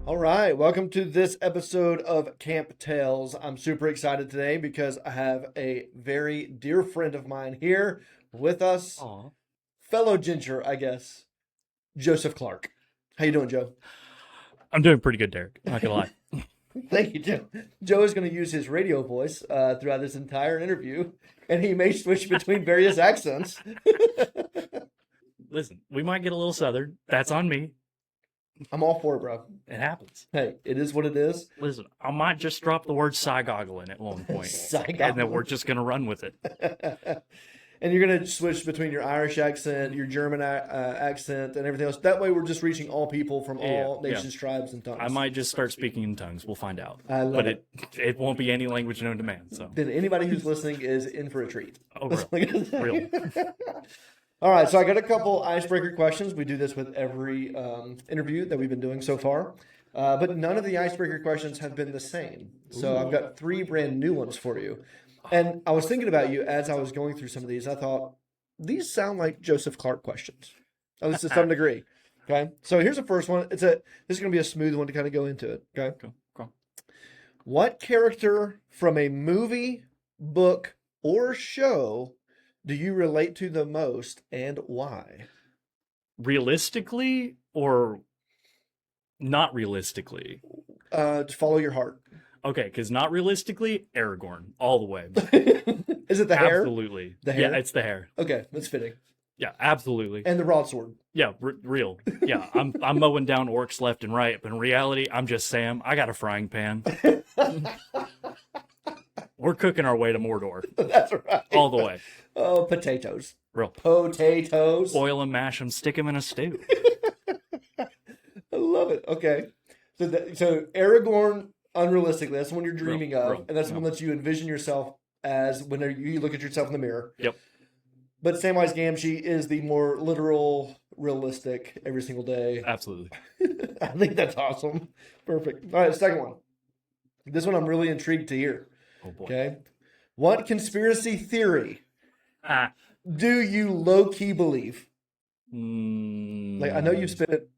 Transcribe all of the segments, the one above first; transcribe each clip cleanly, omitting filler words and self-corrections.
All right, welcome to this episode of Camp Tales. I'm super excited today because I have a very dear friend of mine here with us, Aw. fellow ginger, I guess, Joseph Clark. How you doing, Joe? I'm doing pretty good, Derrick. I'm not gonna lie. Thank you, Joe. Joe is going to use his radio voice throughout this entire interview, and he may switch between various accents. Listen, we might get a little southern. That's on me. I'm all for it, bro. It happens. Hey, it is what it is. Listen, I might just drop the word Goggle in at one point. And then we're just gonna run with it. And you're going to switch between your Irish accent, your German accent, and everything else. That way, we're just reaching all people from all nations, tribes, and tongues. I might just start speaking in tongues. We'll find out. I love but it. it won't be any language known to man. So Then anybody who's listening is in for a treat. Oh, real. All right, so I got a couple icebreaker questions. We do this with every interview that we've been doing so far. But none of the icebreaker questions have been the same. So I've got 3 brand new ones for you. And I was thinking about you as I was going through some of these. I thought, these sound like Joseph Clark questions, at least to some degree. Okay, so here's the first one. This is going to be a smooth one to kind of go into it. Okay. Cool. What character from a movie, book, or show do you relate to the most, and why? Realistically or not realistically? Just follow your heart. Okay, because not realistically, Aragorn, all the way. Is it the hair? Absolutely. The hair? Yeah, it's the hair. Okay, that's fitting. Yeah, absolutely. And the broadsword. Yeah, real. Yeah, I'm mowing down orcs left and right, but in reality, I'm just Sam. I got a frying pan. We're cooking our way to Mordor. That's right. All the way. Oh, potatoes. Real. Potatoes. Boil them, mash them, stick them in a stew. I love it. Okay. So Aragorn, unrealistically, that's the one you're dreaming of, and that's the one that you envision yourself as when you look at yourself in the mirror. Yep. But Samwise Gamgee is the more literal, realistic, every single day. Absolutely. I think that's awesome. Perfect. All right, second one. This one I'm really intrigued to hear. Oh, boy. Okay. What conspiracy theory do you low-key believe? Like, I know you've spent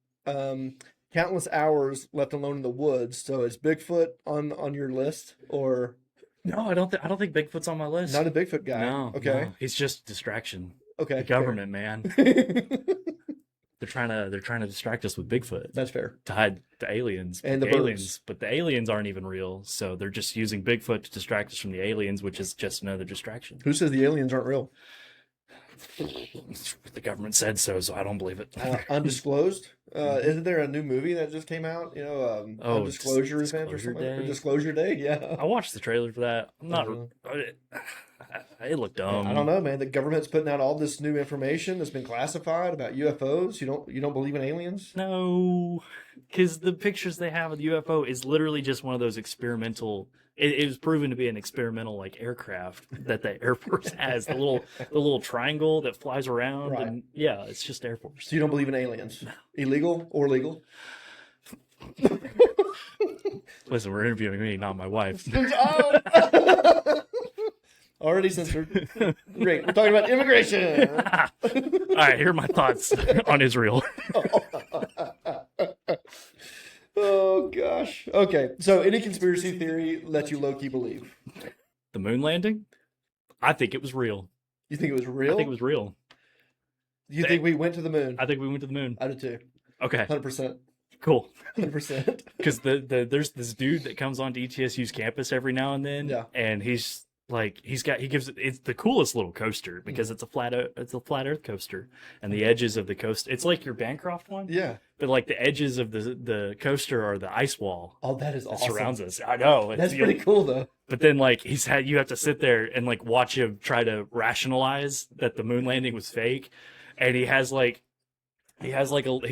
countless hours left alone in the woods, so is Bigfoot on your list, or... No, I don't think Bigfoot's on my list. Not a Bigfoot guy. No. Okay. No. He's just distraction. Okay. The government, man. They're trying to distract us with Bigfoot. That's fair. To hide the aliens. And the aliens. But the aliens aren't even real, so they're just using Bigfoot to distract us from the aliens, which is just another distraction. Who says the aliens aren't real? The government said so I don't believe it. Undisclosed? Isn't there a new movie that just came out? You know, Undisclosure Event or something? Day. Or Disclosure Day? Yeah. I watched the trailer for that. I'm not. It looked dumb. I don't know, man. The government's putting out all this new information that's been classified about UFOs. You don't believe in aliens? No, because the pictures they have of the UFO is literally just one of those experimental. It was proven to be an experimental like aircraft that the Air Force has. The little triangle that flies around, Right. and yeah, it's just Air Force. So you don't believe in aliens? No. Illegal or legal? Listen, we're interviewing me, not my wife. Already censored. Great. We're talking about immigration. All right, here are my thoughts on Israel. Oh, gosh. Okay. So any conspiracy theory lets you low-key believe? The moon landing? I think it was real. You think it was real? I think it was real. You think we went to the moon? I think we went to the moon. I did too. Okay. 100%. Cool. 100%. Because there's this dude that comes onto ETSU's campus every now and then, and he's like it's the coolest little coaster because it's a flat Earth coaster, and the edges of the coaster, it's like your Bancroft one, but like the edges of the coaster are the ice wall. Oh, that is awesome. Surrounds us. I know that's pretty cool though. But then like you have to sit there and like watch him try to rationalize that the moon landing was fake, and he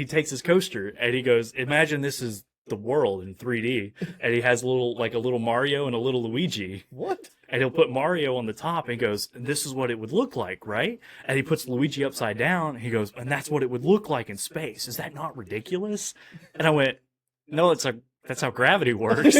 takes his coaster and he goes, imagine this is the world in 3D, and he has a little Mario and a little Luigi. What? And he'll put Mario on the top and goes, this is what it would look like, right? And he puts Luigi upside down. And he goes, and that's what it would look like in space. Is that not ridiculous? And I went, no, that's how gravity works.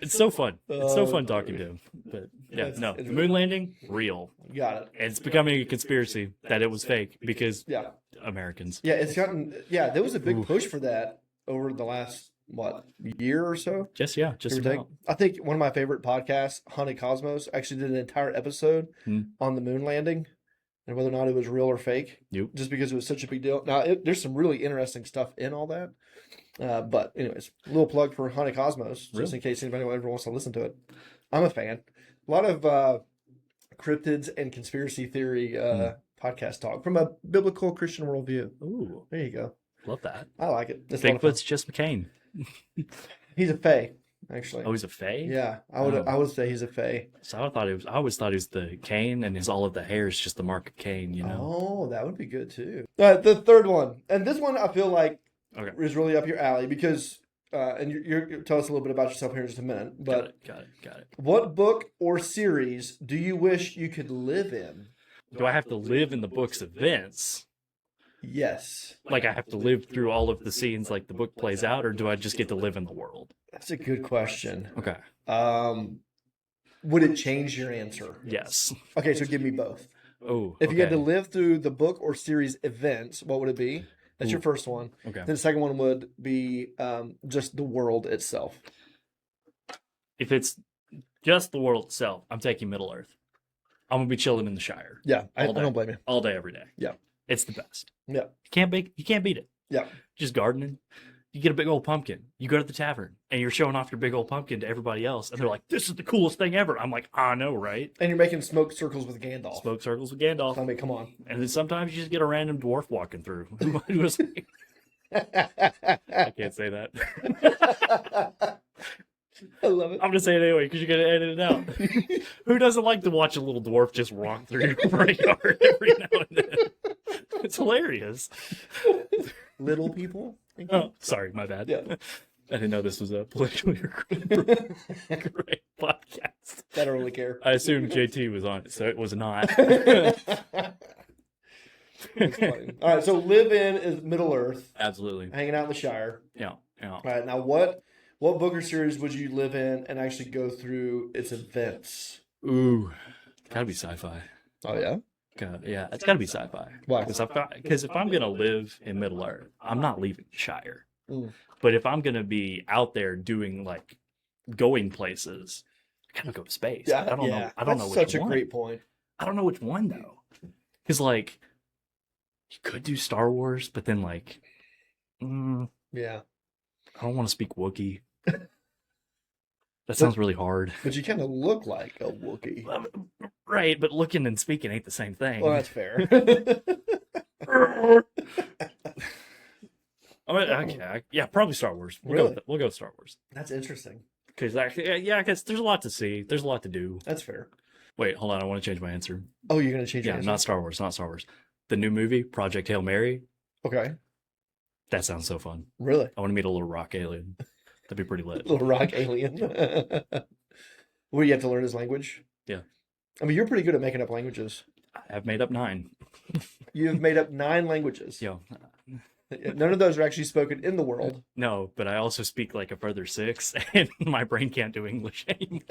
It's so fun. It's so fun talking to him. But yeah, It's no, the moon landing, real. Got it. And it's becoming a conspiracy that it was fake because Yeah. Americans. Yeah, it's gotten. Yeah, there was a big push for that over the last year or so. Just Give or take. about. I think one of my favorite podcasts, Honey Cosmos, actually did an entire episode Hmm. on the moon landing and whether or not it was real or fake. Yep. Just because it was such a big deal. Now, there's some really interesting stuff in all that. But anyways, a little plug for Honey Cosmos, just in case anybody ever wants to listen to it. I'm a fan. A lot of cryptids and conspiracy theory podcast talk from a biblical Christian worldview. Ooh, There you go. love that. I like it. It's a lot of fun. Bigfoot's just McCain. He's a fae, actually. Oh, he's a fae? Yeah, I would say he's a fae. So I always thought he was the Cain, and all of the hair is just the mark of Cain, you know? Oh, that would be good too. The third one, and this one I feel like is really up your alley because, and you're tell us a little bit about yourself here in just a minute. But Got it. what book or series do you wish you could live in? Do I have to live in the book's events? Yes, Like I have to live through all of the scenes like the book plays out, or do I just get to live in the world? that's a good question. Okay. Would it change your answer? Yes. Okay, so give me both. Oh. If you had to live through the book or series events, what would it be? That's your first one. Okay. Then the second one would be just the world itself. If it's just the world itself, I'm taking Middle Earth. I'm gonna be chilling in the Shire. Yeah, I All day. don't blame you. All day, every day. Yeah. It's the best. Yeah. You can't beat it. Yeah. Just gardening. You get a big old pumpkin. You go to the tavern and you're showing off your big old pumpkin to everybody else. And they're like, this is the coolest thing ever. I'm like, I know, right? And you're making smoke circles with Gandalf. Smoke circles with Gandalf. I mean, come on. And then sometimes you just get a random dwarf walking through. Who was I can't say that. I love it. I'm gonna say it anyway because you're gonna edit it out. Who doesn't like to watch a little dwarf just walk through your front yard every now and then? It's hilarious. Little people? Oh, sorry, my bad. Yeah. I didn't know this was a politically great podcast. I don't really care. I assumed JT was on it, so it was not. It's funny. All right, so live in is Middle Earth, Absolutely. hanging out in the Shire. Yeah. All right, now what book or series would you live in and actually go through its events? Ooh, gotta be sci-fi. Oh, yeah? Yeah, it's gotta be sci-fi. Why? Because if I'm gonna live in Middle Earth, I'm not leaving the Shire. Mm. But if I'm gonna be out there doing like going places, I gotta go to space. Yeah, I don't know. I don't know That's which such one. a great point. I don't know which one though, because like you could do Star Wars, but then like, Yeah. I don't want to speak Wookiee. That sounds really hard. But you kind of look like a Wookiee. Right, but looking and speaking ain't the same thing. Well, that's fair. Yeah, probably Star Wars. We'll go with Star Wars. That's interesting. Because because there's a lot to see. There's a lot to do. That's fair. Wait, hold on. I want to change my answer. Oh, you're going to change your Yeah, answer? not Star Wars. Not Star Wars. The new movie, Project Hail Mary. Okay. That sounds so fun. Really? I want to meet a little rock alien. That'd be pretty lit. Little rock alien. What, do you have to learn his language? Yeah. I mean, you're pretty good at making up languages. I've made up 9. You have made up 9 languages. Yo. None of those are actually spoken in the world. No, but I also speak like a further 6, and my brain can't do English anymore.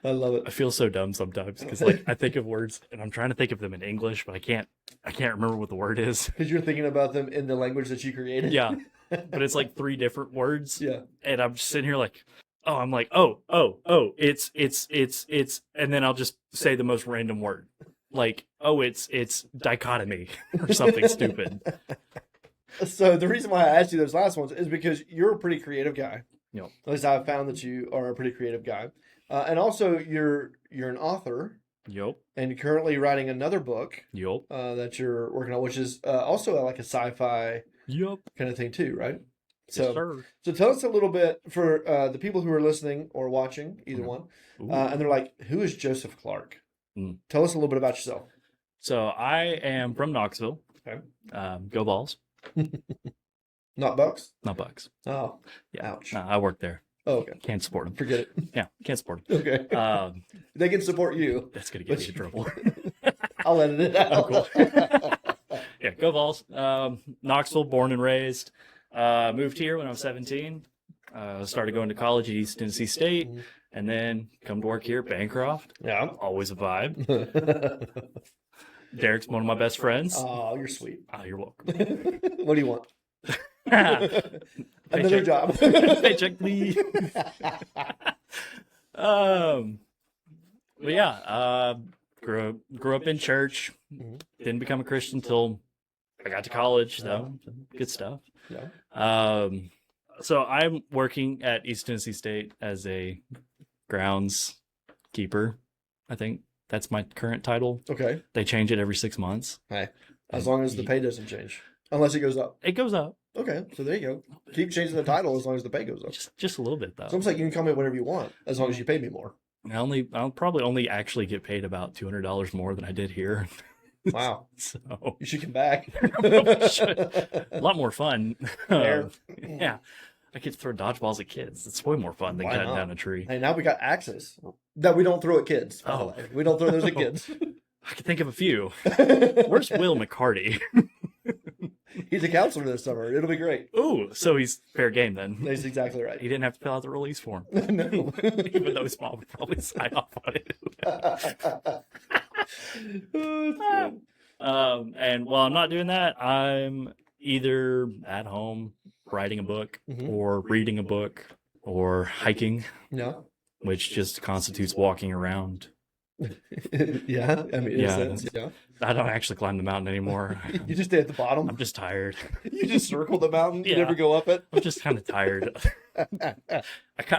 I love it. I feel so dumb sometimes because like I think of words and I'm trying to think of them in English, but I can't remember what the word is. Because you're thinking about them in the language that you created. Yeah, but it's like 3 different words. Yeah. And I'm just sitting here like, I'm like, it's, and then I'll just say the most random word. Like, it's dichotomy or something stupid. So the reason why I asked you those last ones is because you're a pretty creative guy. Yep. At least I've found that you are a pretty creative guy. And also you're an author. Yep. And you're currently writing another book. Yep. That you're working on, which is also like a sci-fi kind of thing too, right? So, yes, sir. So tell us a little bit for the people who are listening or watching, either one, and they're like, who is Joseph Clark? Tell us a little bit about yourself. So I am from Knoxville. Okay. Go Balls. Not Bucks? Not Bucks. Oh, yeah. Ouch. I work there. Oh, okay. Can't support them. Forget it. Yeah, can't support them. Okay. They can support you. That's going to get me in trouble. I'll edit it out. Oh, cool. Yeah, Go Balls. Knoxville, born and raised. Moved here when I was 17. Started going to college at East Tennessee State, and then come to work here at Bancroft. Yeah. Always a vibe. Derrick's one of my best friends. Oh, you're sweet. Oh, you're welcome. What do you want? Another job. Paycheck, please. But yeah, grew up in church. Didn't become a Christian until I got to college, though. Good stuff. Yeah. So I'm working at East Tennessee State as a grounds keeper. I think that's my current title. Okay. They change it every 6 months. Hey, as long as the pay doesn't change, unless it goes up. It goes up. Okay, so there you go. Keep changing the title as long as the pay goes up. Just a little bit, though. So it's like you can call me whatever you want as long as you pay me more. I'll probably only actually get paid about $200 more than I did here. Wow. So you should come back. A lot more fun. Fair. Yeah. I get to throw dodgeballs at kids. It's way more fun than cutting down a tree. Hey, now we got axes that we don't throw at kids. By the way. We don't throw those at kids. I can think of a few. Where's Will McCarty? He's a counselor this summer. It'll be great. Ooh, so he's fair game then. That's exactly right. He didn't have to fill out the release form. No. Even though his mom would probably sign off on it. And while I'm not doing that, I'm either at home writing a book or reading a book or hiking. Yeah. Which just constitutes walking around. Yeah. I mean, in a sense, yeah. I don't actually climb the mountain anymore. You just stay at the bottom? I'm just tired. You just circle the mountain? Yeah. You never go up it? I'm just kind of tired.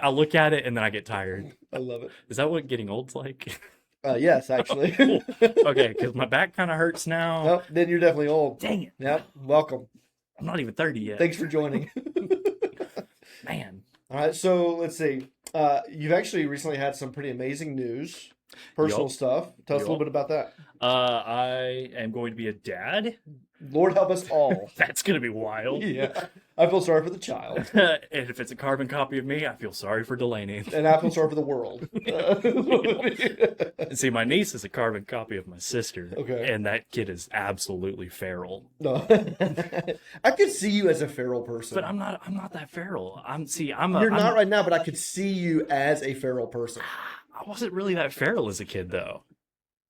I look at it and then I get tired. I love it. Is that what getting old's like? Yes, actually. Cool. Okay, because my back kind of hurts now. Well, then you're definitely old. Dang it. Yep. Welcome. I'm not even 30 yet. Thanks for joining. Man. All right, so let's see. You've actually recently had some pretty amazing news, personal stuff. Tell us a little bit about that. I am going to be a dad. Lord help us all. That's going to be wild. Yeah. I feel sorry for the child. And if it's a carbon copy of me, I feel sorry for Delaney. And I feel sorry for the world. See, my niece is a carbon copy of my sister. Okay. And that kid is absolutely feral. No. I could see you as a feral person. But I'm not that feral. You're not right now, but I could see you as a feral person. I wasn't really that feral as a kid, though.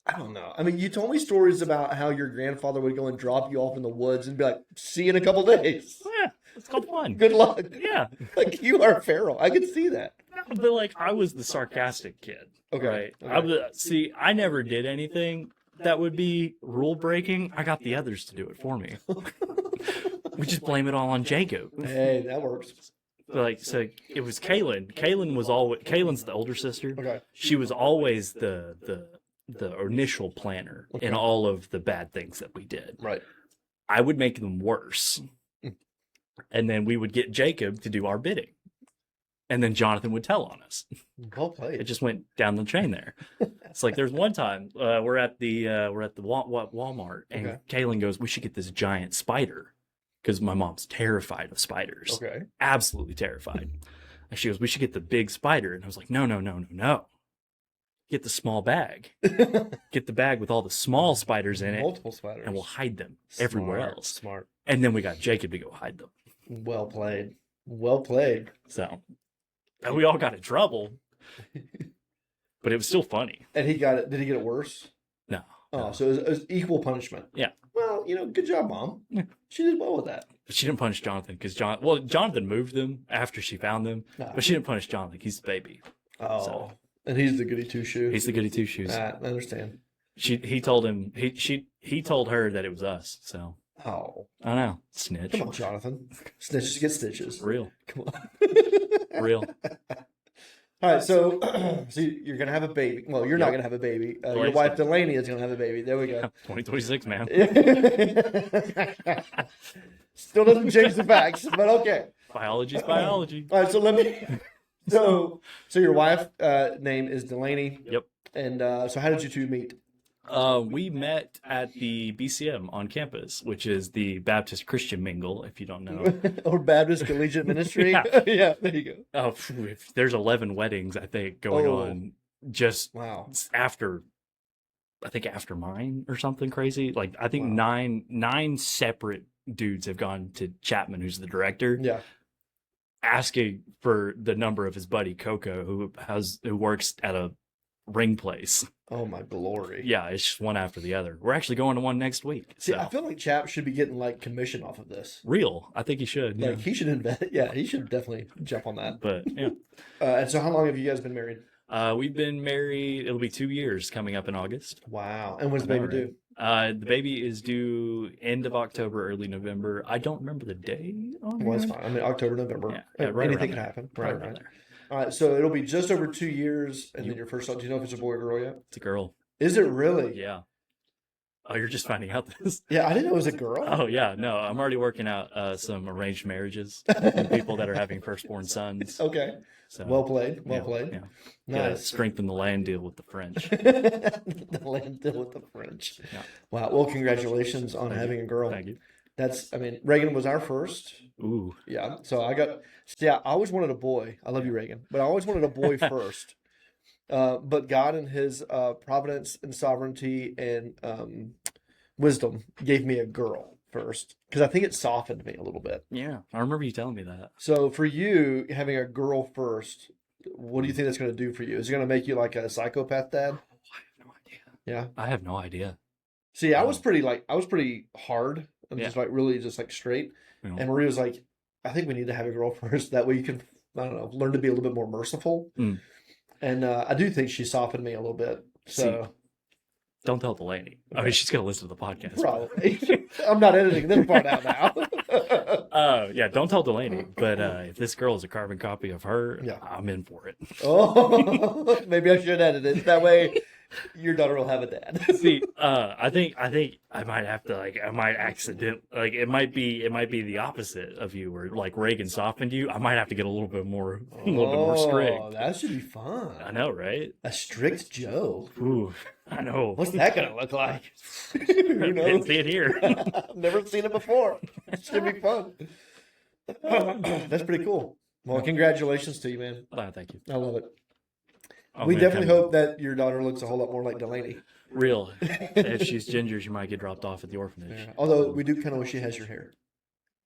I don't know. I mean, you told me stories about how your grandfather would go and drop you off in the woods and be like, see you in a couple days. Yeah, it's called fun. Good luck. Yeah. Like, you are feral. I could see that. But, like, I was the sarcastic kid. Okay. Right? I never did anything that would be rule breaking. I got the others to do it for me. We just blame it all on Jacob. Hey, that works. Like, so it was Kaylin. Kaylin's the older sister. Okay. She was always the initial planner in all of the bad things that we did. Right. I would make them worse. And then we would get Jacob to do our bidding. And then Jonathan would tell on us. Well played. It just went down the chain there. It's like there's one time we're at the Walmart and Kaylin goes, "We should get this giant spider." Because my mom's terrified of spiders. Okay. Absolutely terrified. And she goes, "We should get the big spider." And I was like, No. Get the small bag. Get the bag with all the small spiders in it. Multiple spiders. And we'll hide them everywhere else. Smart. And then we got Jacob to go hide them. Well played. Well played. So, and we all got in trouble. But it was still funny. And he got it. Did he get it worse? No. Oh, so it was equal punishment. Yeah. Well, good job, Mom. Yeah. She did well with that. But she didn't punish Jonathan because Jonathan moved them after she found them. No. But she didn't punish Jonathan. He's the baby. Oh. So. And he's the goody two shoes. He's the goody two shoes. I understand. He told him he told her that it was us. So oh, I know, snitch. Come on, Jonathan. Snitches get stitches. Real. Come on. Real. All right, so you're gonna have a baby. Well, you're not gonna have a baby. Your wife Delaney is gonna have a baby. There we go. 2026, man. Still doesn't change the facts, but okay. Biology's biology. All right, so let me. So your wife name is Delaney. Yep. And so how did you two meet? We met at the BCM on campus, which is the Baptist Christian Mingle, if you don't know. Or Baptist Collegiate Ministry. Yeah, there you go. Oh, there's 11 weddings, I think, going on just after mine or something crazy. Like, I think nine separate dudes have gone to Chapman, who's the director, Yeah. asking for the number of his buddy Coco, who works at a ring place. Oh my glory. Yeah, it's just one after the other. We're actually going to one next week. See, So. I feel like Chap should be getting like commission off of this. Real. I think he should. Like he should invest. Yeah, he should definitely jump on that. But yeah. And so how long have you guys been married? We've been married, it'll be 2 years coming up in August. Wow. And when's the baby due? The baby is due end of October, early November. I don't remember the day on Well, that's here. fine. I mean, October, November. Yeah, right Anything around can there. happen. Right Right. around there. All right. So it'll be just over 2 years, and then your first son. Do you know if it's a boy or girl yet? It's a girl. Is it really? Yeah. Oh, you're just finding out this? Yeah, I didn't know it was a girl. Oh, yeah. No, I'm already working out some arranged marriages with people that are having firstborn sons. Okay. So, Well played. Well yeah, played. Yeah. Nice. Gotta strengthen the land deal with the French. The land deal with the French. Yeah. Wow. Well, congratulations on having a girl. Thank you. I mean, Reagan was our first. Ooh. Yeah. So I always wanted a boy. I love you, Reagan. But I always wanted a boy first. But God in his providence and sovereignty and wisdom gave me a girl first because I think it softened me a little bit. Yeah. I remember you telling me that. So for you, having a girl first, what do you think that's going to do for you? Is it going to make you like a psychopath dad? Oh, I have no idea. Yeah. I have no idea. See, I was pretty hard. I'm Yeah. just like really just like straight. Yeah. And Maria was like, I think we need to have a girl first. That way you can, I don't know, learn to be a little bit more merciful. Mm. And I do think she softened me a little bit. So Don't tell Delaney. I mean, she's going to listen to the podcast. probably. I'm not editing this part out now. Yeah, don't tell Delaney. But if this girl is a carbon copy of her, Yeah. I'm in for it. Oh, maybe I should edit it. That way your daughter will have a dad. See, I think I might have to I might accident it might be the opposite of you, where like Reagan softened you. I might have to get a little bit more strict. Oh, that should be fun. I know, right? A strict Joe. Ooh, I know. What's that going to look like? Who Didn't knows? see it here. I've never seen it before. It should be fun. That's pretty cool. Well, congratulations to you, man. Oh, thank you. I love it. Oh, We man, definitely come- hope that your daughter looks a whole lot more like Delaney. Real. If she's ginger, she might get dropped off at the orphanage. Yeah. Although we do kind of wish she has your hair.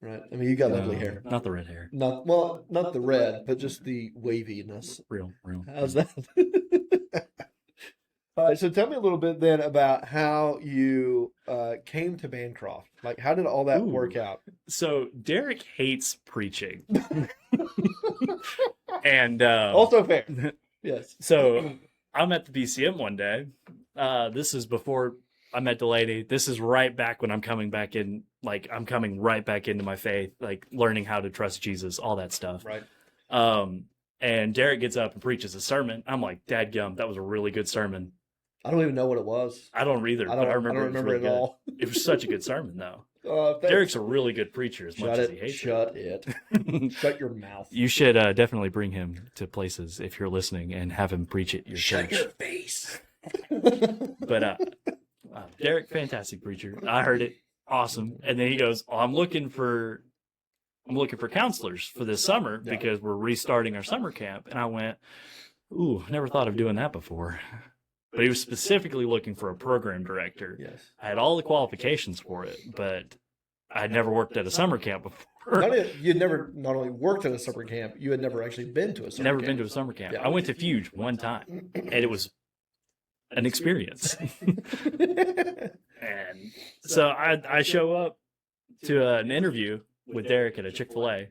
Right? I mean, you got lovely hair. Not the red hair. Not the red, but just the waviness. Real. How's that? All right, so tell me a little bit then about how you came to Bancroft. Like, how did all that Ooh. work out? So Derrick hates preaching, and Also fair. Yes. so I'm at the BCM one day. This is before I met Delaney. This is right back when I'm coming back in. Like I'm coming right back into my faith, like learning how to trust Jesus, all that stuff. Right. And Derrick gets up and preaches a sermon. I'm like, dadgum, that was a really good sermon. I don't even know what it was. I don't either, I but I don't remember, remember it, was it really all. good. It was such a good sermon, though. Thanks. Derrick's a really good preacher, as much as he hates Shut it. it. Shut your mouth. You should definitely bring him to places if you're listening and have him preach at your Shut church. your face. But Derrick, fantastic preacher. I heard it, awesome. And then he goes, "Oh, I'm looking for counselors for this summer because we're restarting our summer camp." And I went, "Ooh, never thought of doing that before." But he was specifically looking for a program director. Yes. I had all the qualifications for it, but I'd never worked at a summer camp before. You'd never not only worked at a summer camp, you had never actually been to a summer Never camp. been to a summer camp. Yeah. I went to Fuge one time, and it was an experience. And so I show up to an interview with Derrick at a Chick-fil-A,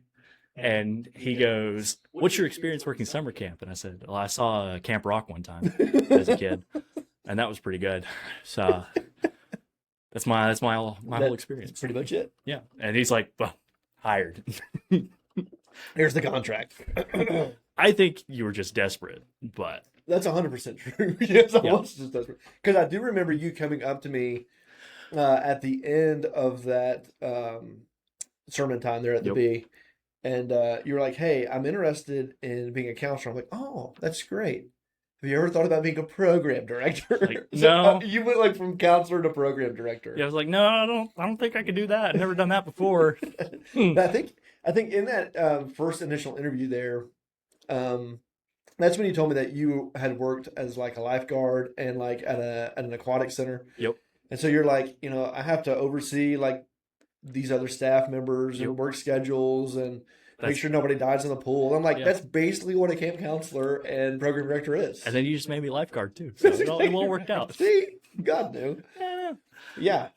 and he goes, "What's your experience working summer camp?" And I said, "Well, I saw Camp Rock one time as a kid, and that was pretty good." So that's my whole experience. Pretty much it. Yeah. And he's like, "Well, hired." Here's the contract. I think you were just desperate, but That's 100% true. Yes, I Yeah. was just desperate. Because I do remember you coming up to me at the end of that sermon time there at the Yep. B, and you were like, "Hey, I'm interested in being a counselor." I'm like, "Oh, that's great. Have you ever thought about being a program director?" Like, no. You went like from counselor to program director. yeah, I was like, "No, I don't think I could do that. I've never done that before." But I think in that first initial interview there, that's when you told me that you had worked as like a lifeguard and like at an aquatic center. Yep. And so you're like, I have to oversee like these other staff members and work schedules and make sure nobody dies in the pool. I'm like, that's basically what a camp counselor and program director is. And then you just made me lifeguard too. So it all worked out. See, God knew. Yeah.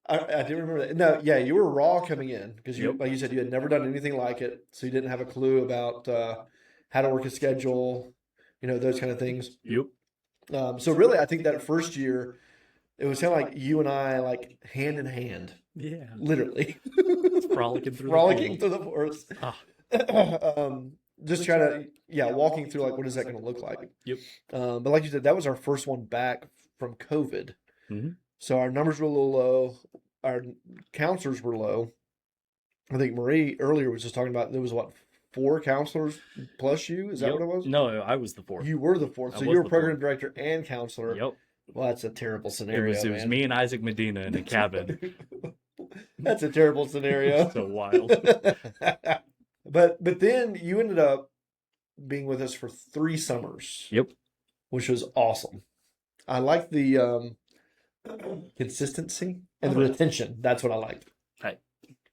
I do remember that. No, yeah, you were raw coming in because you, like you said, you had never done anything like it, so you didn't have a clue about how to work a schedule, those kind of things. Yep. So really, I think that first year, it was kind of like you and I, like hand in hand. Yeah. Literally. Frolicking through the forest. Just trying to, walking through like, what is that going to look like? Yep. But like you said, that was our first one back from COVID. Mm-hmm. So our numbers were a little low. Our counselors were low. I think Marie earlier was just talking about there was 4 counselors plus you? Is that what it was? No, I was the 4th. You were the 4th. So you were program director and counselor. Yep. Well, that's a terrible scenario. It was me and Isaac Medina in a cabin. That's a terrible scenario. So wild. But then you ended up being with us for 3 summers. Yep. Which was awesome. I like the consistency and the retention. That's what I liked. Right.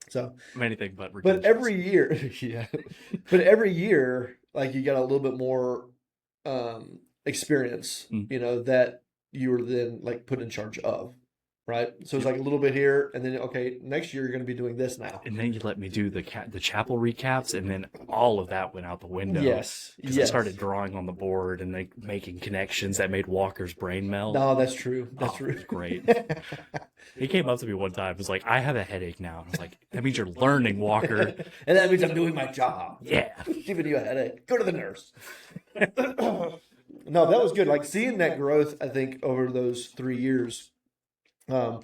So anything but retention. But every year, But every year, like you got a little bit more experience, that you were then like put in charge of. Right, so it's like a little bit here, and then okay, next year you're going to be doing this now. And then you let me do the chapel recaps, and then all of that went out the window. Yes, because I started drawing on the board and like making connections that made Walker's brain melt. No, that's true. That's true. It was great. He came up to me one time. It was like, "I have a headache now." And I was like, "That means you're learning, Walker." And that means I'm doing my job. Yeah, giving you a headache. Go to the nurse. No, that was good. Like seeing that growth, I think over those 3 years. I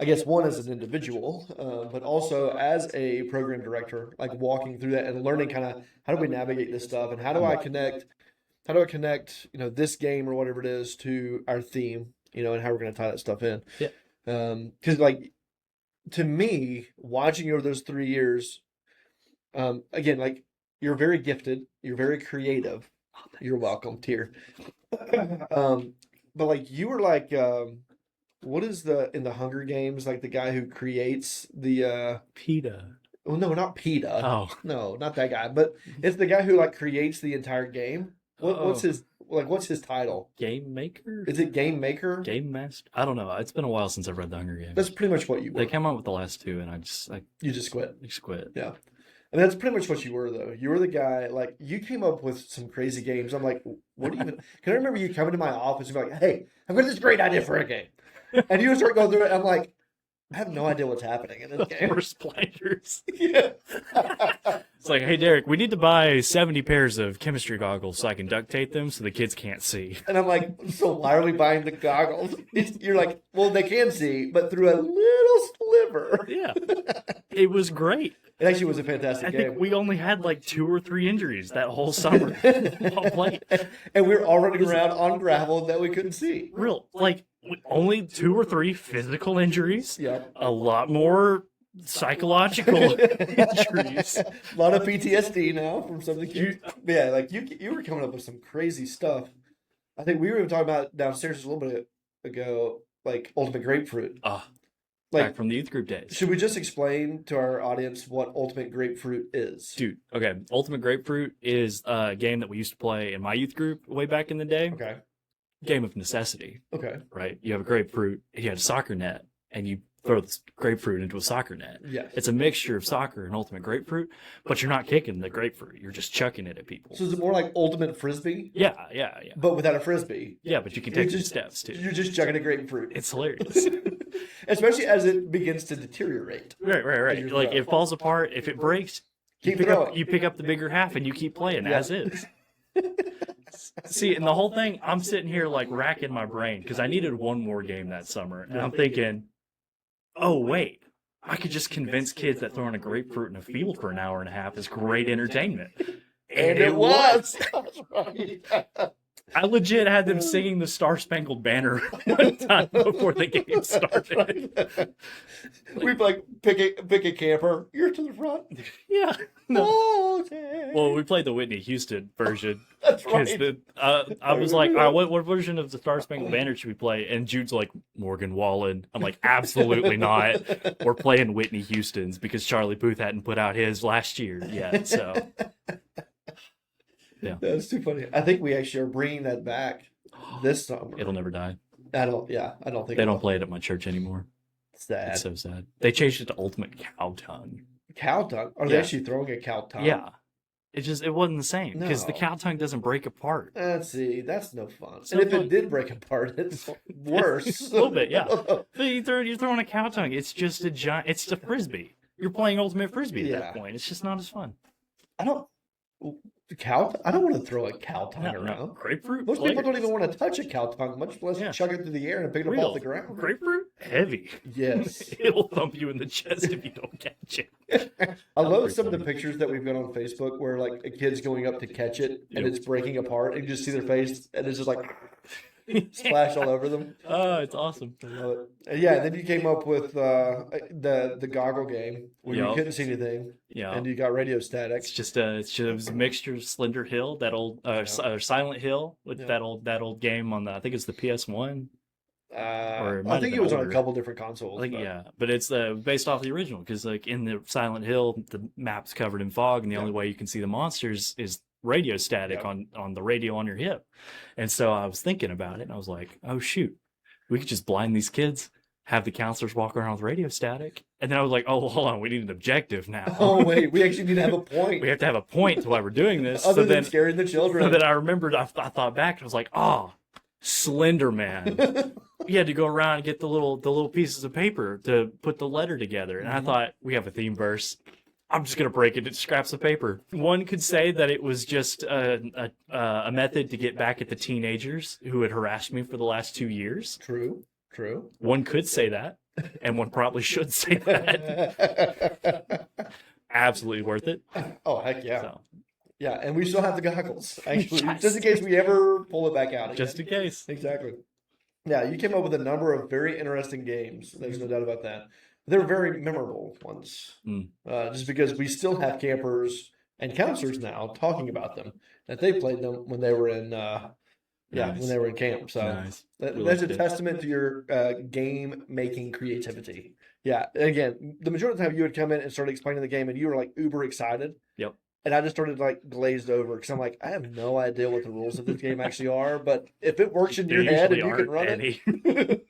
guess one as an individual, but also as a program director, like walking through that and learning kind of how do we navigate this stuff and how do I connect, this game or whatever it is to our theme, and how we're going to tie that stuff in. Yeah. Because like to me, watching you over those 3 years, again, like you're very gifted, you're very creative. You're welcome, Tier. But like you were like. What is in the Hunger Games, like the guy who creates the PETA? Well, no, not PETA. Oh, no, not that guy. But it's the guy who like creates the entire game. What's his title? Game maker? Is it game maker? Game master? I don't know. It's been a while since I've read the Hunger Games. That's pretty much what you were. They came out with the last 2, and you just quit. I just quit. Yeah. And that's pretty much what you were, though. You were the guy, like, you came up with some crazy games. I'm like, what do you even... Can I remember you coming to my office and be like, hey, I've got this great idea for a game. And you start going through it, and I'm like, I have no idea what's happening in this game. Force splinters. Yeah. It's like, hey, Derrick, we need to buy 70 pairs of chemistry goggles so I can duct tape them so the kids can't see. And I'm like, so why are we buying the goggles? You're like, well, they can see, but through a little sliver. Yeah. It was great. It actually was a fantastic game. I think we only had like 2 or 3 injuries that whole summer. And we were all running around on gravel that we couldn't see. Only 2 or 3 physical injuries. Yeah. A lot more psychological injuries. A lot of PTSD now from some of the kids. Yeah, like you were coming up with some crazy stuff. I think we were even talking about downstairs a little bit ago, like Ultimate Grapefruit. Back from the youth group days. Should we just explain to our audience what Ultimate Grapefruit is? Dude, okay. Ultimate Grapefruit is a game that we used to play in my youth group way back in the day. Okay. Game of necessity. Okay. Right? You have a grapefruit, you had a soccer net, and you throw this grapefruit into a soccer net. Yes. It's a mixture of soccer and Ultimate Grapefruit, but you're not kicking the grapefruit. You're just chucking it at people. So is it more like Ultimate Frisbee? Yeah. But without a Frisbee. Yeah, but you can take some steps, too. You're just chucking a grapefruit. It's hilarious. Especially as it begins to deteriorate. Right. Like, it falls apart. If it breaks, you pick up the bigger half and you keep playing as is. See, and the whole thing, I'm sitting here like racking my brain because I needed one more game that summer. And I'm thinking, oh, wait, I could just convince kids that throwing a grapefruit in a field for an hour and a half is great entertainment. And it was. That's right. I legit had them singing the Star Spangled Banner one time before the game started. We like pick a camper. You're to the front. Yeah. No. Oh, Well, we played the Whitney Houston version. that's right. I was like, all right, what version of the Star Spangled Banner should we play? And Jude's like, Morgan Wallen. I'm like, absolutely not. We're playing Whitney Houston's because Charlie Puth hadn't put out his last year yet. So, yeah. That's too funny. I think we actually are bringing that back this summer. It'll never die. I don't think they don't play it at my church anymore. Sad. It's so sad. They changed it to Ultimate Cow Tongue. Cow tongue? Are they actually throwing a cow tongue? Yeah. It wasn't the same because the cow tongue doesn't break apart. Let's see, that's no fun. And if it did break apart, it's worse. A little bit, yeah. But you're throwing a cow tongue. It's just it's a frisbee. You're playing ultimate frisbee at that point. It's just not as fun. I don't want to throw a cow tongue around. No. Grapefruit. Most people don't even want to touch a cow tongue, much less chuck it through the air and pick it up off the ground. Grapefruit, heavy. Yes, it'll thump you in the chest if you don't catch it. I love some of the pictures that we've got on Facebook where like a kid's going up to catch it and it's breaking apart, and you just see their face and it's just like splash all over them. Oh, it's awesome. I love it. And yeah, then you came up with the goggle game where you couldn't see anything. Yeah, and you got radio static. It was a mixture of Slender Hill, that old Silent Hill with that old game on I think it's the PS1. I think it was on a couple different consoles. But it's based off the original because like in the Silent Hill, the map's covered in fog, and the only way you can see the monsters is radio static on the radio on your hip. And so I was thinking about it, and I was like, oh shoot, we could just blind these kids, have the counselors walk around with radio static. And then I was like, oh, hold on, we need an objective now. Oh wait, we actually need to have a point. We have to have a point to why we're doing this. Other than scaring the children. So then I remembered, I thought back, and I was like, Slender Man. You had to go around and get the little pieces of paper to put the letter together. And I thought, we have a theme verse. I'm just going to break it into scraps of paper. One could say that it was just a method to get back at the teenagers who had harassed me for the last 2 years. True. One could say that, and one probably should say that. Absolutely worth it. Oh, heck yeah. So. Yeah, and we still have the goggles, actually, just in case we ever pull it back out again. Just in case. Exactly. Yeah, you came up with a number of very interesting games. There's no doubt about that. They're very memorable ones, just because we still have campers and counselors now talking about them, that they played them when they were in, when they were in camp. So that's a testament to your game-making creativity. Yeah, and again, the majority of the time you would come in and start explaining the game, and you were like uber excited. Yep. And I just started like glazed over because I'm like, I have no idea what the rules of this game actually are, but if it works in your head and you can run it.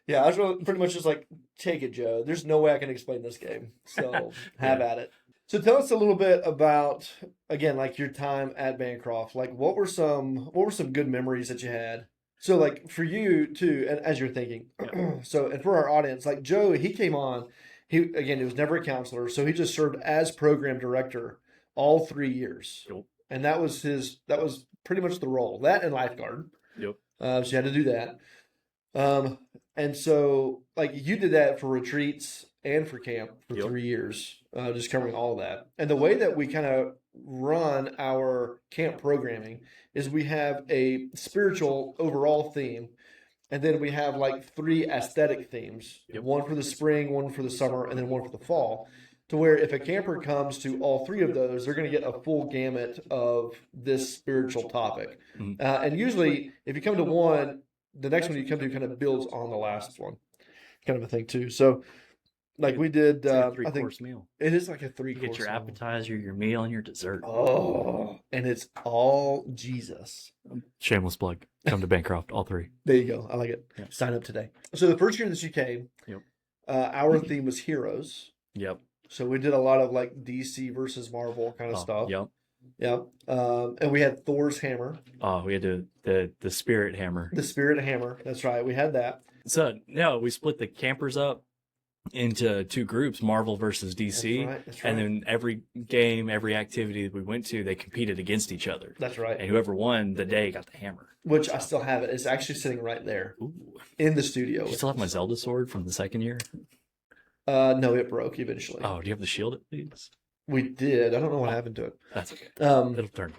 Yeah, I was pretty much just like, take it, Joe. There's no way I can explain this game. So have at it. So tell us a little bit about, again, like your time at Bancroft. Like what were some good memories that you had? So like for you too, and as you're thinking, so and for our audience, like Joe, he came on. He was never a counselor, so he just served as program director all 3 years. Yep. And that was pretty much the role. That and lifeguard. Yep. So you had to do that. And so like you did that for retreats and for camp for 3 years, just covering all of that. And the way that we kind of run our camp programming is we have a spiritual overall theme. And then we have like 3 aesthetic themes, one for the spring, one for the summer, and then one for the fall, to where if a camper comes to all 3 of those, they're going to get a full gamut of this spiritual topic. And usually if you come to one, the next one you come to kind of builds on the last one, kind of a thing too. So like we did, I think 3-course meal. It is like a 3-course You get your appetizer, your meal, and your dessert. Oh, and it's all Jesus. Shameless plug. Come to Bancroft, all 3. There you go. I like it. Yep. Sign up today. So the first year that you came, our theme was heroes. Yep. So we did a lot of like DC versus Marvel kind of stuff. Yep. Yep. And we had Thor's hammer. Oh, we had the spirit hammer. The spirit hammer. That's right. We had that. So we split the campers up into 2 groups, Marvel versus DC. That's right. And then every game, every activity that we went to, they competed against each other. That's right. And whoever won the day got the hammer. Which I still have it. It's actually sitting right there in the studio. You still have my Zelda sword from the second year? No, it broke eventually. Oh, do you have the shield at least? We did. I don't know what happened to it. That's okay. It'll turn.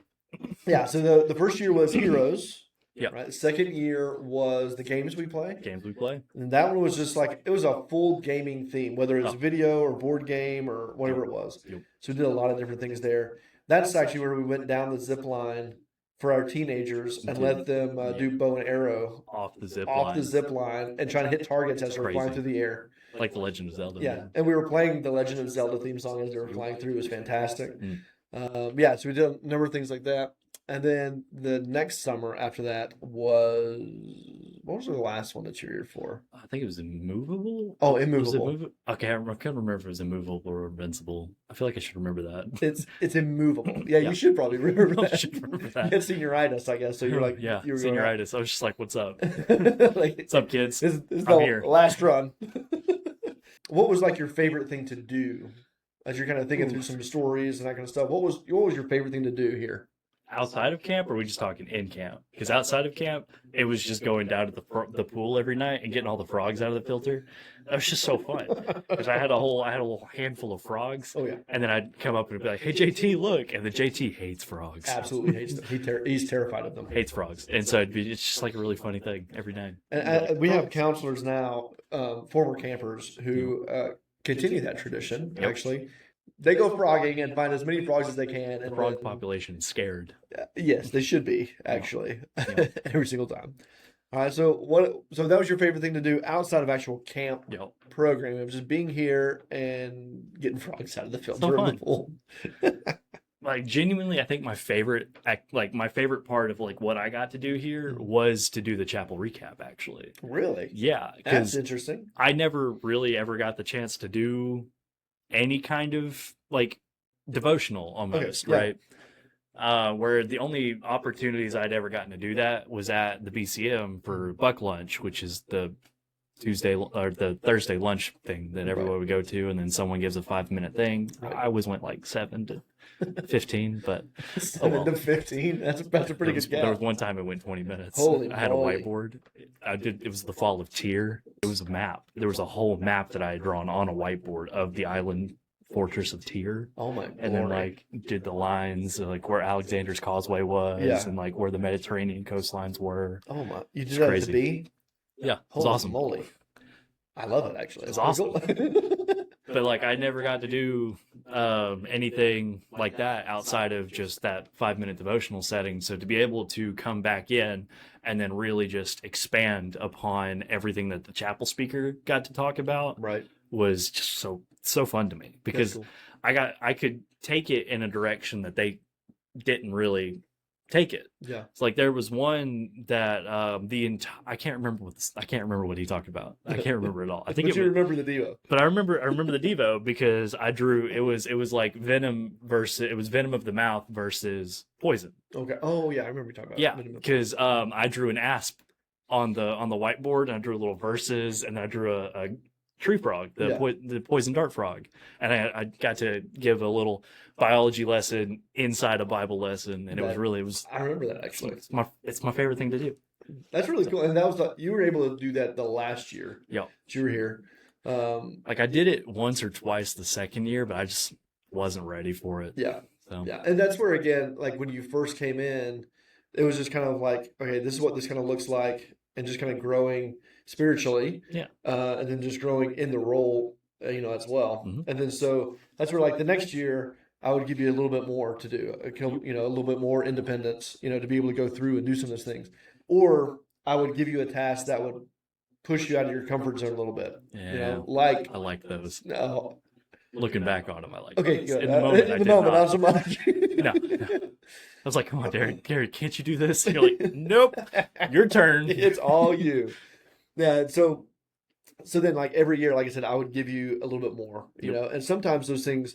Yeah. So the first year was Heroes. Yeah. Right. The second year was the games we play. Games we play. And that one was just like it was a full gaming theme, whether it was Oh. video or board game or whatever it was. Yep. So we did a lot of different things there. That's actually where we went down the zip line for our teenagers and let them do bow and arrow Off the zip off line. the zip line and trying to hit targets as they're flying Crazy. through the air. Like the Legend of Zelda. Yeah, Man. and we were playing the Legend of Zelda theme song as they were flying through. It was fantastic. Mm. Yeah, so we did a number of things like that. And then the next summer after that was what was the last one that you were here for? I think it was Immovable. Oh, Was it Immovable. Okay, I can't remember if it was Immovable or Invincible. I feel like I should remember that. It's immovable. Yeah, Yeah. you should probably remember I that. should remember You that. had senioritis, I guess. So you're like, yeah, you were going, senioritis. I was just like, "What's up? like, What's up, kids? this is I'm the here." last run. What was like your favorite thing to do as you're kind of thinking through some stories and that kind of stuff? What was your favorite thing to do here? Outside of camp, or are we just talking in camp? Because outside of camp, it was just going down to the pool every night and getting all the frogs out of the filter. That was just so fun because I had a whole handful of frogs. Oh yeah, And then I'd come up and be like, "Hey JT, look!" And the JT hates frogs. absolutely hates them. He's terrified of them. Hates frogs, and so it's just like a really funny thing every night. And we have counselors now, former campers who continue that tradition. Yep. Actually, they go frogging and find as many frogs as they can. The And frog then, population is scared. yes, they should be actually Yeah. every single time. All right, so So that was your favorite thing to do outside of actual camp Yep. programming, of just being here and getting frogs out of the filter of fun. the pool. Like genuinely, I think my favorite part of like what I got to do here was to do the chapel recap. Actually, Really? yeah, That's because interesting. I never really ever got the chance to do any kind of like devotional almost, yeah. right? Where the only opportunities I'd ever gotten to do that was at the BCM for Buck Lunch, which is the Tuesday or the Thursday lunch thing that everyone would go to, and then someone gives a 5-minute thing. Right. I always went like 7 to 15, but 7 to 15. That's a pretty there was, good there was gap. one time it went 20 minutes. Holy I had moly. a whiteboard. It was the fall of Tyr. It was a map. There was a whole map that I had drawn on a whiteboard of the island fortress of Tyr. Oh my! And then glory. like did the lines like where Alexander's Causeway was, Yeah. and like where the Mediterranean coastlines were. Oh my! You did It's that crazy. to be? Yeah, it was Holy awesome. moly! I love it actually. It's That's pretty cool. But like I never got to do anything like that outside of just that 5-minute devotional setting. So to be able to come back in and then really just expand upon everything that the chapel speaker got to talk about Right. was just so fun to me, because cool. I could take it in a direction that they didn't really take it. Yeah. It's like there was one that I can't remember what he talked about. I can't remember at all. I think But you remember the Devo. but I remember the Devo because I drew it was like Venom of the mouth versus Poison. Okay. Oh yeah, I remember you talking about. Yeah, Minimum. because I drew an asp on the whiteboard, and I drew a little verses, and I drew a tree frog, the poison dart frog, and I got to give a little biology lesson inside a Bible lesson, and it was I remember that actually. it's my favorite thing to do. That's really cool. And that was you were able to do that the last year. Yeah, that you were here. like I did it once or twice the second year, but I just wasn't ready for it. Yeah. So. Yeah, and that's where again, like when you first came in, it was just kind of like, okay, this is what this kind of looks like, and just kind of growing spiritually, Yeah. And then just growing in the role, as well. Mhm. And then so that's where like the next year, I would give you a little bit more to do, a little bit more independence, to be able to go through and do some of those things, or I would give you a task that would push you out of your comfort zone a little bit, Yeah, like I like those. no, Looking back on them, I like okay, those. good. In the moment, I did not. not so much. No. I was like, come on, Derrick, can't you do this? And you're like, nope, your turn. It's all you. Yeah. So then like every year, like I said, I would give you a little bit more, and sometimes those things,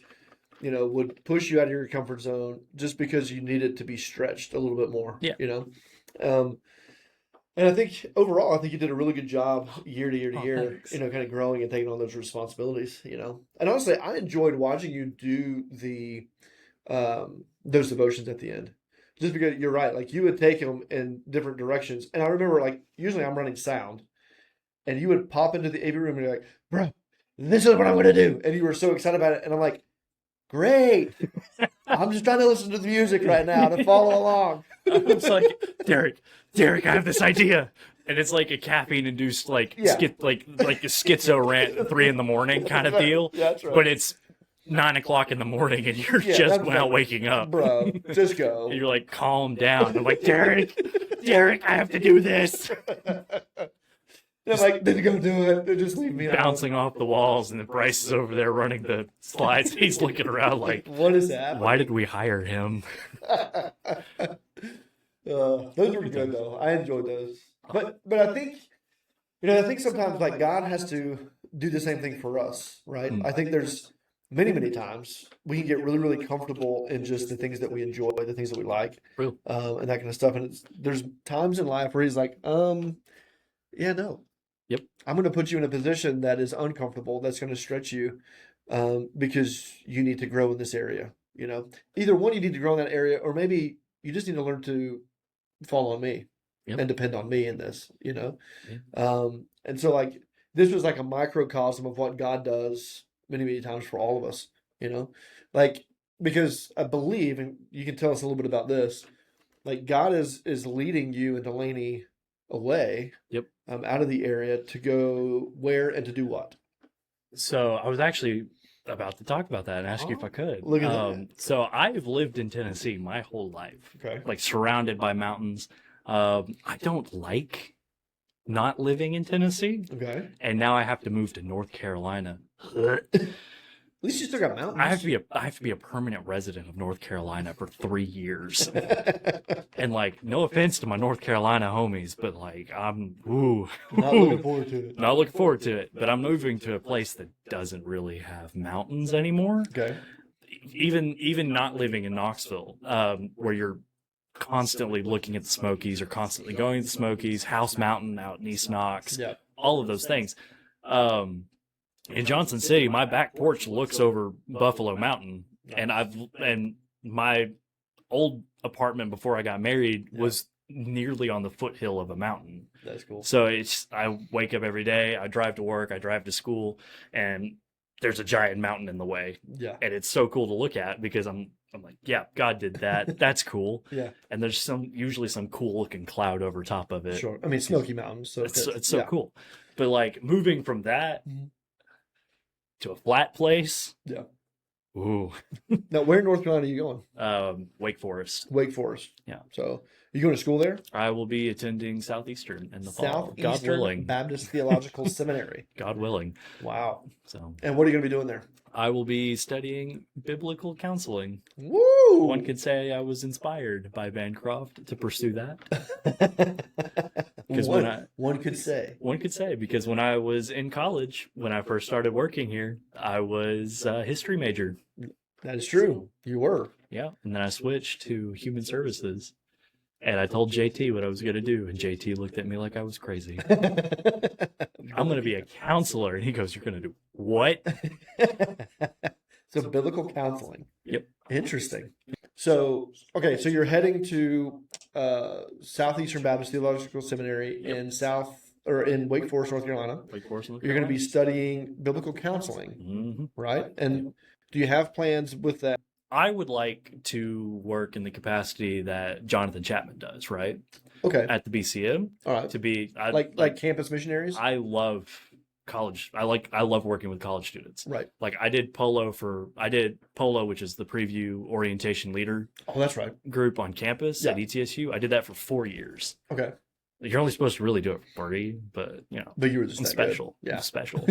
would push you out of your comfort zone just because you need it to be stretched a little bit more. Yeah. And I think overall, I think you did a really good job year to year to year, Thanks. kind of growing and taking on those responsibilities, And honestly, I enjoyed watching you do those devotions at the end. Just because you're right, like you would take them in different directions. And I remember like usually I'm running sound and you would pop into the AV room and you're like, bro, this is what I'm going to do. And you were so excited about it. And I'm like, Great. I'm just trying to listen to the music right now to follow along. It's like, Derrick, I have this idea. And it's like a caffeine-induced, like, Yeah. like a schizo rant at 3 a.m. kind of deal. Yeah, that's right. But it's 9 o'clock in the morning and you're Yeah, just that's now right. waking up. Bro, just go. And you're like, calm down. I'm like, Derrick, I have to do this. They're like, then go do it. They just leave me alone. Bouncing off the walls, and then Bryce is over there running the slides. He's looking around like, what is happening? why did we hire him? Those were good though. I enjoyed those. But I think, I think sometimes like God has to do the same thing for us, right? I think there's many times we can get really comfortable in just the things that we enjoy, the things that we like, True. and that kind of stuff. And there's times in life where He's like, yeah, no. Yep. I'm going to put you in a position that is uncomfortable, that's going to stretch you, because you need to grow in this area. Either one, you need to grow in that area, or maybe you just need to learn to fall on me and depend on me in this. And so like this was like a microcosm of what God does many times for all of us. Like because I believe, and you can tell us a little bit about this, like God is leading you and Delaney away. Yep. Out of the area to go where and to do what? So I was actually about to talk about that and ask you if I could. Look at that. So I've lived in Tennessee my whole life, Okay. like surrounded by mountains. I don't like not living in Tennessee, Okay. and now I have to move to North Carolina. At least you still got mountains. I have to be a permanent resident of North Carolina for 3 years. And like, no offense to my North Carolina homies, but like I'm Not looking forward to it. not looking forward to it. But I'm moving to a place that doesn't really have mountains anymore. Okay. Even not living in Knoxville, where you're constantly looking at the Smokies or constantly going to the Smokies, House Mountain out in East Knox, Yeah. all of those things. In Johnson City, my back porch looks over Buffalo Mountain, and my old apartment before I got married was nearly on the foothill of a mountain. That's cool. So I wake up every day, I drive to work, I drive to school, and there's a giant mountain in the way. Yeah. And it's so cool to look at because I'm like, yeah, God did that. That's cool. Yeah. And there's usually some cool looking cloud over top of it. Sure. I mean, Smoky Mountains. So It's so cool. But like moving from that to a flat place. Yeah. Ooh. Now, where in North Carolina are you going? Wake Forest. Wake Forest. Yeah. So you going to school there? I will be attending Southeastern in the fall. God Southeastern willing. Baptist Theological Seminary. God willing. Wow. So. And what are you going to be doing there? I will be studying biblical counseling. Woo! One could say I was inspired by Bancroft to pursue that. Because one could say because when I was in college, when I first started working here, I was a history major. that is true. You were. Yeah, and then I switched to human services, and I told JT what I was going to do, and JT looked at me like I was crazy. I'm going to be a counselor, and he goes, "You're going to do what?" So biblical counseling. Yep. Interesting. So, okay, so you're heading to Southeastern Baptist Theological Seminary in Wake Forest, North Carolina. Wake Forest, North You're going to Carolina. be studying biblical counseling, Mm-hmm. right? And do you have plans with that? I would like to work in the capacity that Jonathan Chapman does, right? Okay. At the BCM. All right. To be Like campus missionaries? I love college. I love working with college students. Right. Like I did polo, which is the preview orientation leader Oh, that's right. group on campus at ETSU. I did that for 4 years. Okay. You're only supposed to really do it for 3, but But you were just I'm that special. good. Yeah. I'm special.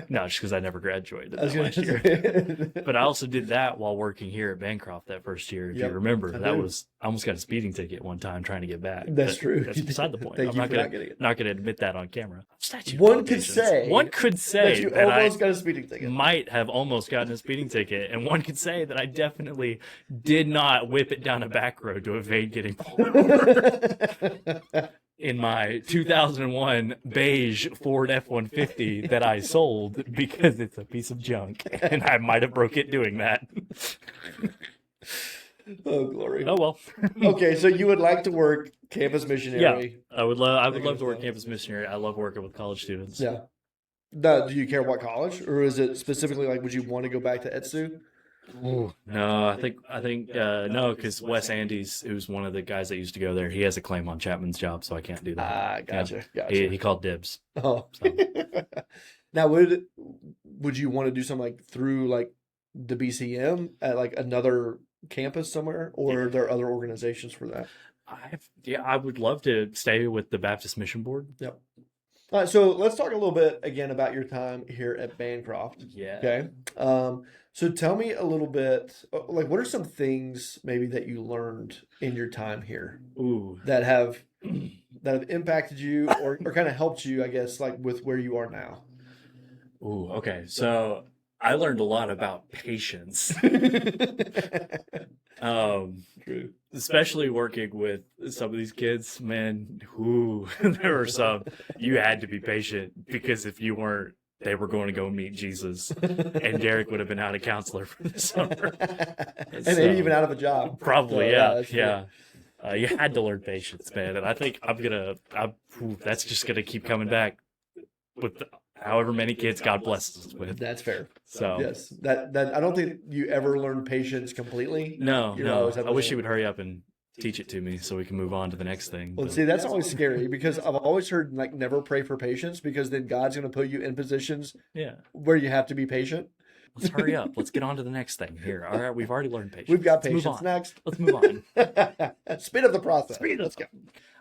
No, just because I never graduated I was that gonna last year. say. But I also did that while working here at Bancroft that first year. If Yep, you remember, I that do. was I almost got a speeding ticket one time trying to get back. That's But true. That's beside the point. Thank I'm you not for gonna not getting it. not going to admit that on camera. Statute of One could limitations. say One could say that you that I almost got a speeding ticket. might have almost gotten a speeding ticket, and one could say that I definitely did not whip it down a back road to evade getting pulled over. In my 2001 beige Ford F-150 that I sold because it's a piece of junk, and I might have broke it doing that. Oh, glory. Oh well. Okay, so you would like to work campus missionary. I would love That to goes work well. campus missionary. I love working with college students. Yeah. Now, do you care what college? Or is it specifically like, would you want to go back to ETSU? Ooh, no, I think no, because Wes Andes, who's one of the guys that used to go there, he has a claim on Chapman's job, so I can't do that. Ah, gotcha, Yeah. gotcha. He called dibs. Oh. So. Now, would you want to do something like through like the BCM at like another campus somewhere, or are there other organizations for that? I would love to stay with the Baptist Mission Board. Yep. All right, so let's talk a little bit again about your time here at Bancroft. Yeah. Okay. So tell me a little bit, like, what are some things maybe that you learned in your time here Ooh. that have impacted you or kind of helped you, I guess, like with where you are now? Ooh, okay. So I learned a lot about patience. True. Especially working with some of these kids, man, there were some, you had to be patient because if you weren't, they were going to go meet Jesus, and Derrick would have been out of counselor for the summer. And maybe even out of a job. Probably, So, yeah. You had to learn patience, man, and I think that's just gonna keep coming back with however many kids God blesses us with. That's fair. So yes, that I don't think you ever learn patience completely. No. I wish he would hurry up and teach it to me so we can move on to the next thing. Well, see, that's always scary because I've always heard like never pray for patience because then God's going to put you in positions where you have to be patient. Let's hurry up. Let's get on to the next thing here. All right, we've already learned patience. We've got patience. Next. Let's move on. Speed up the process. Let's go.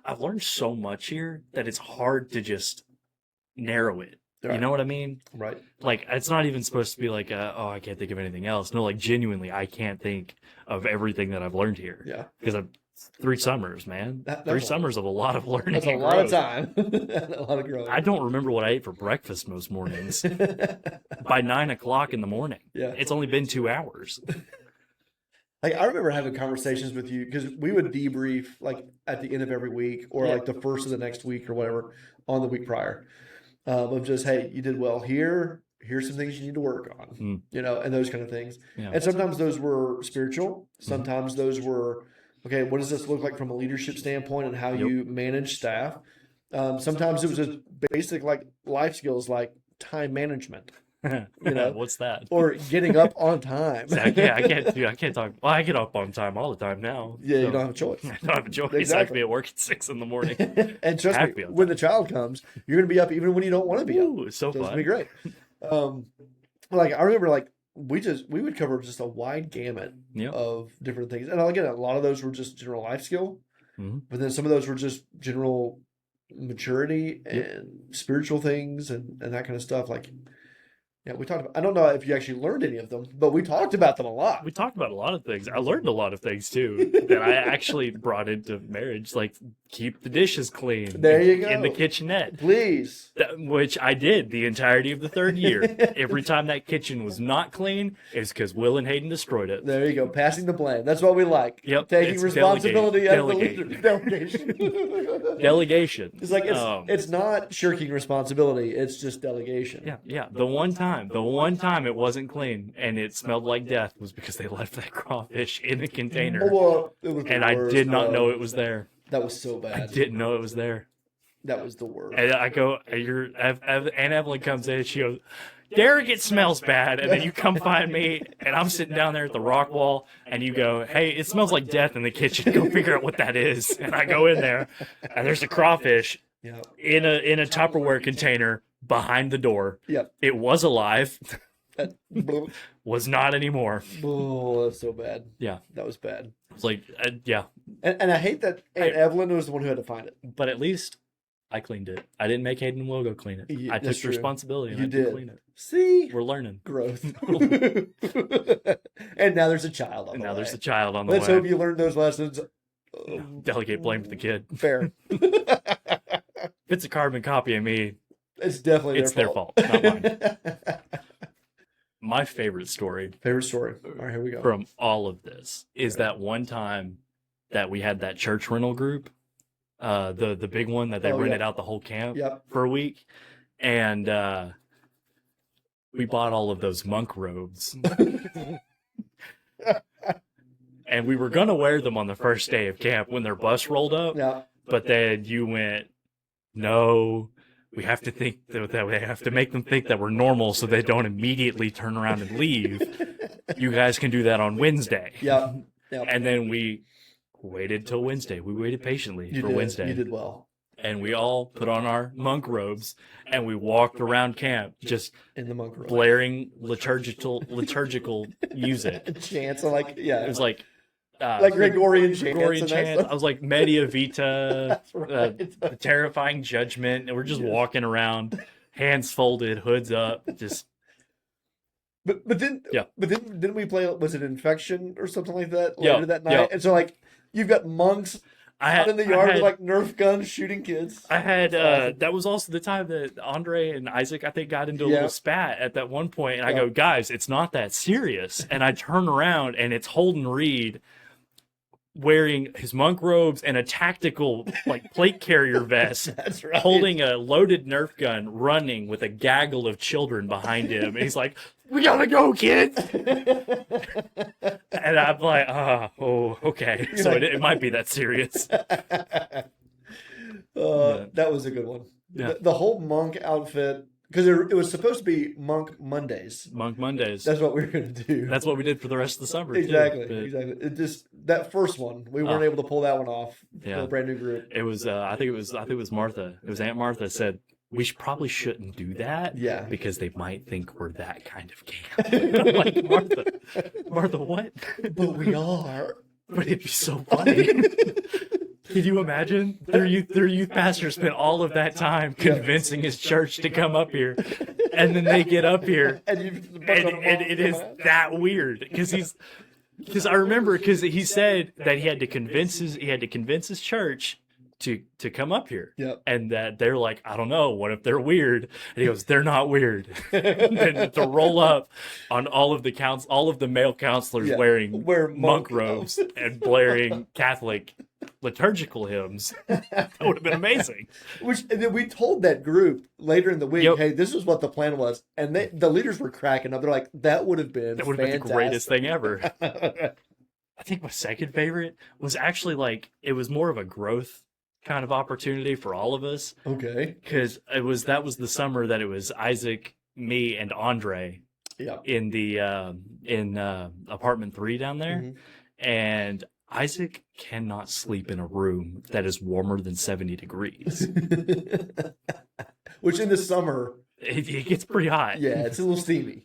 I've learned so much here that it's hard to just narrow it. Right. You know what I mean? Right. Like, it's not even supposed to be like, oh, I can't think of anything else. No, like, genuinely, I can't think of everything that I've learned here. Yeah. Because I've 3 summers, man. 3 summers of a lot of learning. That's a lot of time. A lot of growing. I don't remember what I ate for breakfast most mornings. By 9 o'clock in the morning. Yeah. It's only been 2 hours. Like, I remember having conversations with you because we would debrief like at the end of every week or like the first of the next week or whatever on the week prior. Of just, hey, you did well here. Here's some things you need to work on, you know, and those kind of things. Yeah. And sometimes those were spiritual. Sometimes those were, okay, what does this look like from a leadership standpoint and how you manage staff? Sometimes it was just basic like life skills like time management. You know, what's that? Or getting up on time. I can't talk. Well, I get up on time all the time now. Yeah, so you don't have a choice. I don't have a choice. Exactly. I have to be at work at 6 in the morning. And trust me, when the child comes, you're going to be up even when you don't want to be up. It's so fun. It's going to be great. Like I remember, like we would cover just a wide gamut of different things, and again, a lot of those were just general life skill, but then some of those were just general maturity and spiritual things and that kind of stuff. Like. Yeah, we talked about, I don't know if you actually learned any of them, but we talked about them a lot. We talked about a lot of things. I learned a lot of things too that I actually brought into marriage, like keep the dishes clean. There you go. In the kitchenette. Please. Which I did the entirety of the 3rd year. Every time that kitchen was not clean, it's because Will and Hayden destroyed it. There you go. Passing the blame. That's what we like. Yep. Taking responsibility as the leader. Delegation. Delegation. It's like it's not shirking responsibility. It's just delegation. Yeah. The one time it wasn't clean and it smelled like death was because they left that crawfish in a container. Well, it was and I did not know it was there. That was so bad. I didn't know it was there. That was the worst. And I go, Aunt Evelyn comes in and she goes, Derrick, it smells bad. And then you come find me and I'm sitting down there at the rock wall and you go, hey, it smells like death in the kitchen. Go figure out what that is. And I go in there and there's a crawfish in a Tupperware container behind the door. Yep. It was alive. Was not anymore. Oh, that's so bad. Yeah. That was bad. It's like, yeah. And I hate that Aunt Evelyn was the one who had to find it. But at least I cleaned it. I didn't make Hayden and Will go clean it. I took the responsibility and I did clean it. See? We're learning. Growth. And now there's a child on the way. There's a child on the Let's way. hope you learned those lessons. Delegate blame to the kid. Fair. If it's a carbon copy of me, it's definitely their fault, not mine. My favorite story. All right, here we go. From all of this is that one time that we had that church rental group, the big one that they rented out the whole camp for a week, and we bought all of those monk robes. And we were going to wear them on the first day of camp when their bus rolled up. Yeah. But then you went, no, we have to think that we have to make them think that we're normal so they don't immediately turn around and leave. You guys can do that on Wednesday. Yeah. Yep. And then we waited till Wednesday. We waited patiently for Wednesday. You did well. And we all put on our monk robes and we walked around camp just in the monk robe, blaring liturgical music. Chants, like, yeah. It was like Gregorian chants. Gregorian chants. I was like Media Vita, right. the terrifying judgment, and we're just walking around, hands folded, hoods up, just. But then didn't we play? Was it Infection or something like that later that night? Yeah. And so like you've got monks out in the yard with like Nerf guns shooting kids. I had that was also the time that Andre and Isaac, I think, got into a little spat at that one point, and I go, guys, it's not that serious. And I turn around and it's Holden Reed wearing his monk robes and a tactical like plate carrier vest. That's right. Holding a loaded Nerf gun, running with a gaggle of children behind him. And he's like, "We gotta go, kids!" And I'm like, "Oh, okay." So it might be that serious. That was a good one. Yeah. The whole monk outfit, because it was supposed to be Monk Mondays. Monk Mondays. That's what we were going to do. That's what we did for the rest of the summer. Exactly. Too, exactly. It just that first one, we weren't able to pull that one off for a brand new group. It was. I think it was Martha. It was Aunt Martha said we probably shouldn't do that. Yeah. Because they might think we're that kind of camp. I'm like, Martha, what? But we are. But it'd be so funny. Can you imagine? Their youth pastor spent all of that time convincing his church to come up here, and then they get up here, and it is that weird because I remember because he said that he had to convince his church to come up here. Yep. And that they're like, I don't know, what if they're weird? And he goes, they're not weird. And to roll up on all of the male counselors wearing monk robes and blaring Catholic liturgical hymns. That would have been amazing. And then we told that group later in the week, hey, this is what the plan was. And the leaders were cracking up. They're like, that would have been the greatest thing ever. I think my second favorite was actually like, it was more of a growth kind of opportunity for all of us. Okay. Because that was the summer that it was Isaac, me, and Andre in the apartment 3 down there. Mm-hmm. And Isaac cannot sleep in a room that is warmer than 70 degrees. Which in the summer it gets pretty hot. Yeah, it's a little steamy.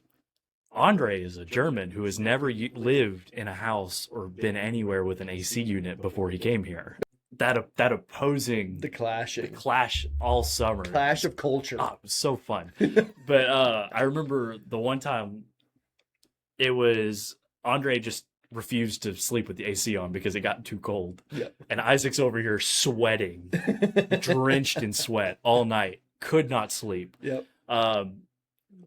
Andre is a German who has never lived in a house or been anywhere with an AC unit before he came here. That opposing the clash all summer, clash of culture. It was so fun. But I remember the one time it was Andre just refused to sleep with the AC on because it got too cold. Yep. And Isaac's over here sweating, drenched in sweat all night, could not sleep. Yep.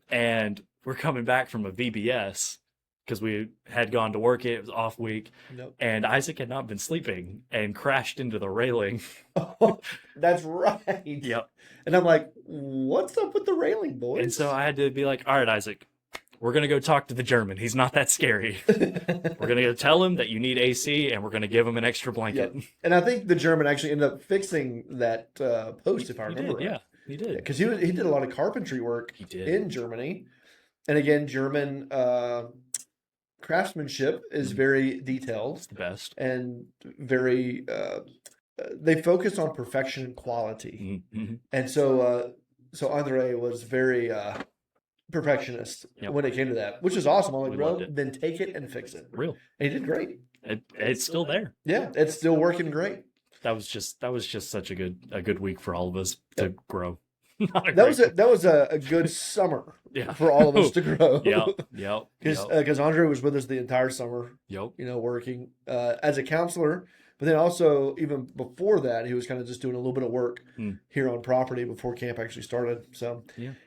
And we're coming back from a VBS because we had gone to work. It was off week. Nope. And Isaac had not been sleeping and crashed into the railing. Oh, that's right. Yep. And I'm like, what's up with the railing, boys? And so I had to be like, all right, Isaac, we're going to go talk to the German. He's not that scary. We're going to go tell him that you need AC, and we're going to give him an extra blanket. Yep. And I think the German actually ended up fixing that post, if I remember right. Yeah, he did. Because he did a lot of carpentry work in Germany. And again, German craftsmanship is very detailed. It's the best. And very, they focus on perfection and quality. Mm-hmm. And so Andre was very perfectionist when it came to that, which is awesome. I'm like, bro, then take it and fix it. Real. And he did great. It's still there. Yeah, it's still working great. That was just such a good week for all of us to grow. That was a good summer for all of us to grow. Yep. Because Andre was with us the entire summer. Yep. Working as a counselor, but then also even before that, he was kind of just doing a little bit of work here on property before camp actually started. So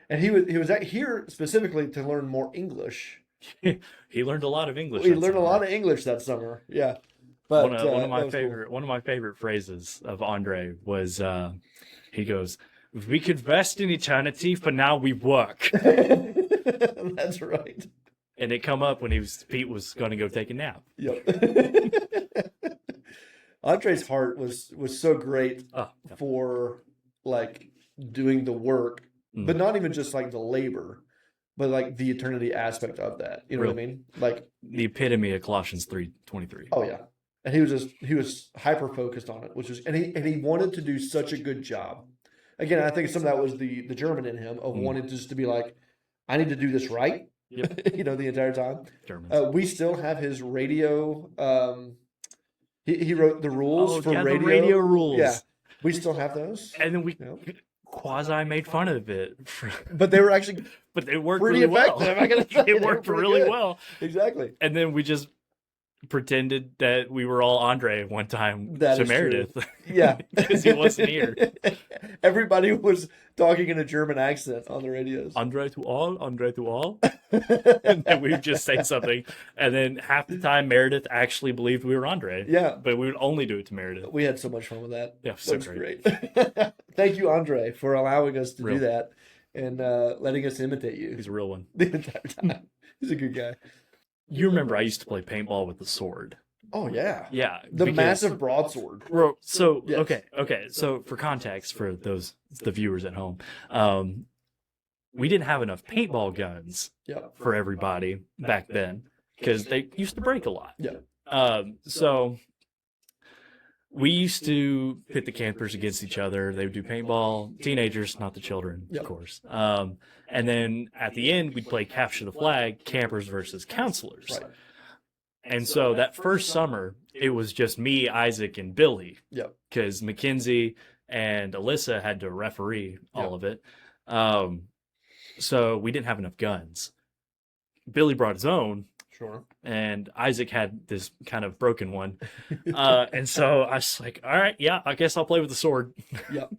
and he was here specifically to learn more English. He learned a lot of English. He learned a lot of English that summer. Yeah. But one of my favorite phrases of Andre was he goes, "We could rest in eternity, for now we work." That's right. And it come up when Pete was going to go take a nap. Yep. Andre's heart was so great for like doing the work, but not even just like the labor, but like the eternity aspect of that. You know what I mean? Like the epitome of Colossians 3:23. Oh yeah. And he was hyper focused on it, which was and he wanted to do such a good job. Again, I think some of that was the German in him of wanting just to be like, I need to do this right. Yep. You know, the entire time. Germans. We still have his radio. He wrote the rules for radio. The radio rules. Yeah, we still have those. And then we quasi made fun of it, but they were actually, but they worked pretty really effective. well. I gotta say, it worked really well. Exactly. And then we just pretended that we were all Andre one time That to is Meredith. True. Yeah, because he wasn't here. Everybody was talking in a German accent on the radios. Andre to all. And then we would just say something, and then half the time Meredith actually believed we were Andre. Yeah, but we would only do it to Meredith. We had so much fun with that. Yeah, so great. Thank you, Andre, for allowing us to do that and letting us imitate you. He's a real one. The entire time. He's a good guy. You remember I used to play paintball with the sword. Oh yeah. Yeah. The massive broadsword. So yes. Okay. So for context for the viewers at home, we didn't have enough paintball guns for everybody back then because they used to break a lot. Yeah. So we used to pit the campers against each other. They would do paintball, teenagers, not the children, of course. And then at the end, we'd play capture the flag, campers versus counselors. Right. And so that first summer, it was just me, Isaac, and Billy. Yep. Because Mackenzie and Alyssa had to referee all of it. So we didn't have enough guns. Billy brought his own. Sure. And Isaac had this kind of broken one. And so I was like, all right, yeah, I guess I'll play with the sword. Yep.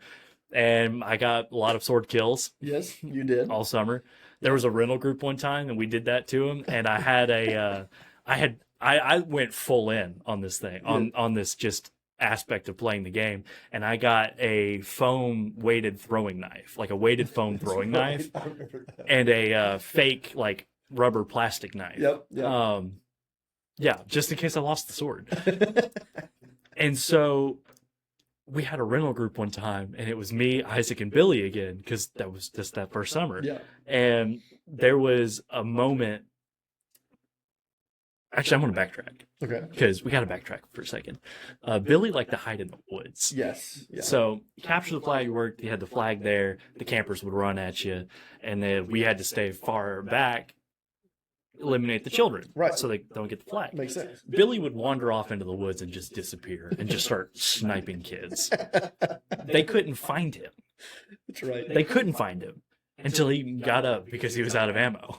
And I got a lot of sword kills. Yes, you did. All summer. There was a rental group one time, and we did that to him. And I had I went full in on this thing, on this just aspect of playing the game. And I got a foam weighted throwing knife, like a weighted foam throwing knife, and a fake, like, rubber plastic knife. Yep. Yeah, just in case I lost the sword. And so we had a rental group one time, and it was me, Isaac, and Billy again, because that was just that first summer. Yeah. And there was a moment. Actually, I'm going to backtrack. Okay. Because we got to backtrack for a second. Billy liked to hide in the woods. Yes. Yeah. So capture the flag worked. You had the flag there. The campers would run at you, and then we had to stay far back, eliminate the children, right? So they don't get the flag. Makes sense. Billy would wander off into the woods and just disappear and just start sniping kids. They couldn't find him. That's right. They couldn't find him until he got up because he was out of ammo.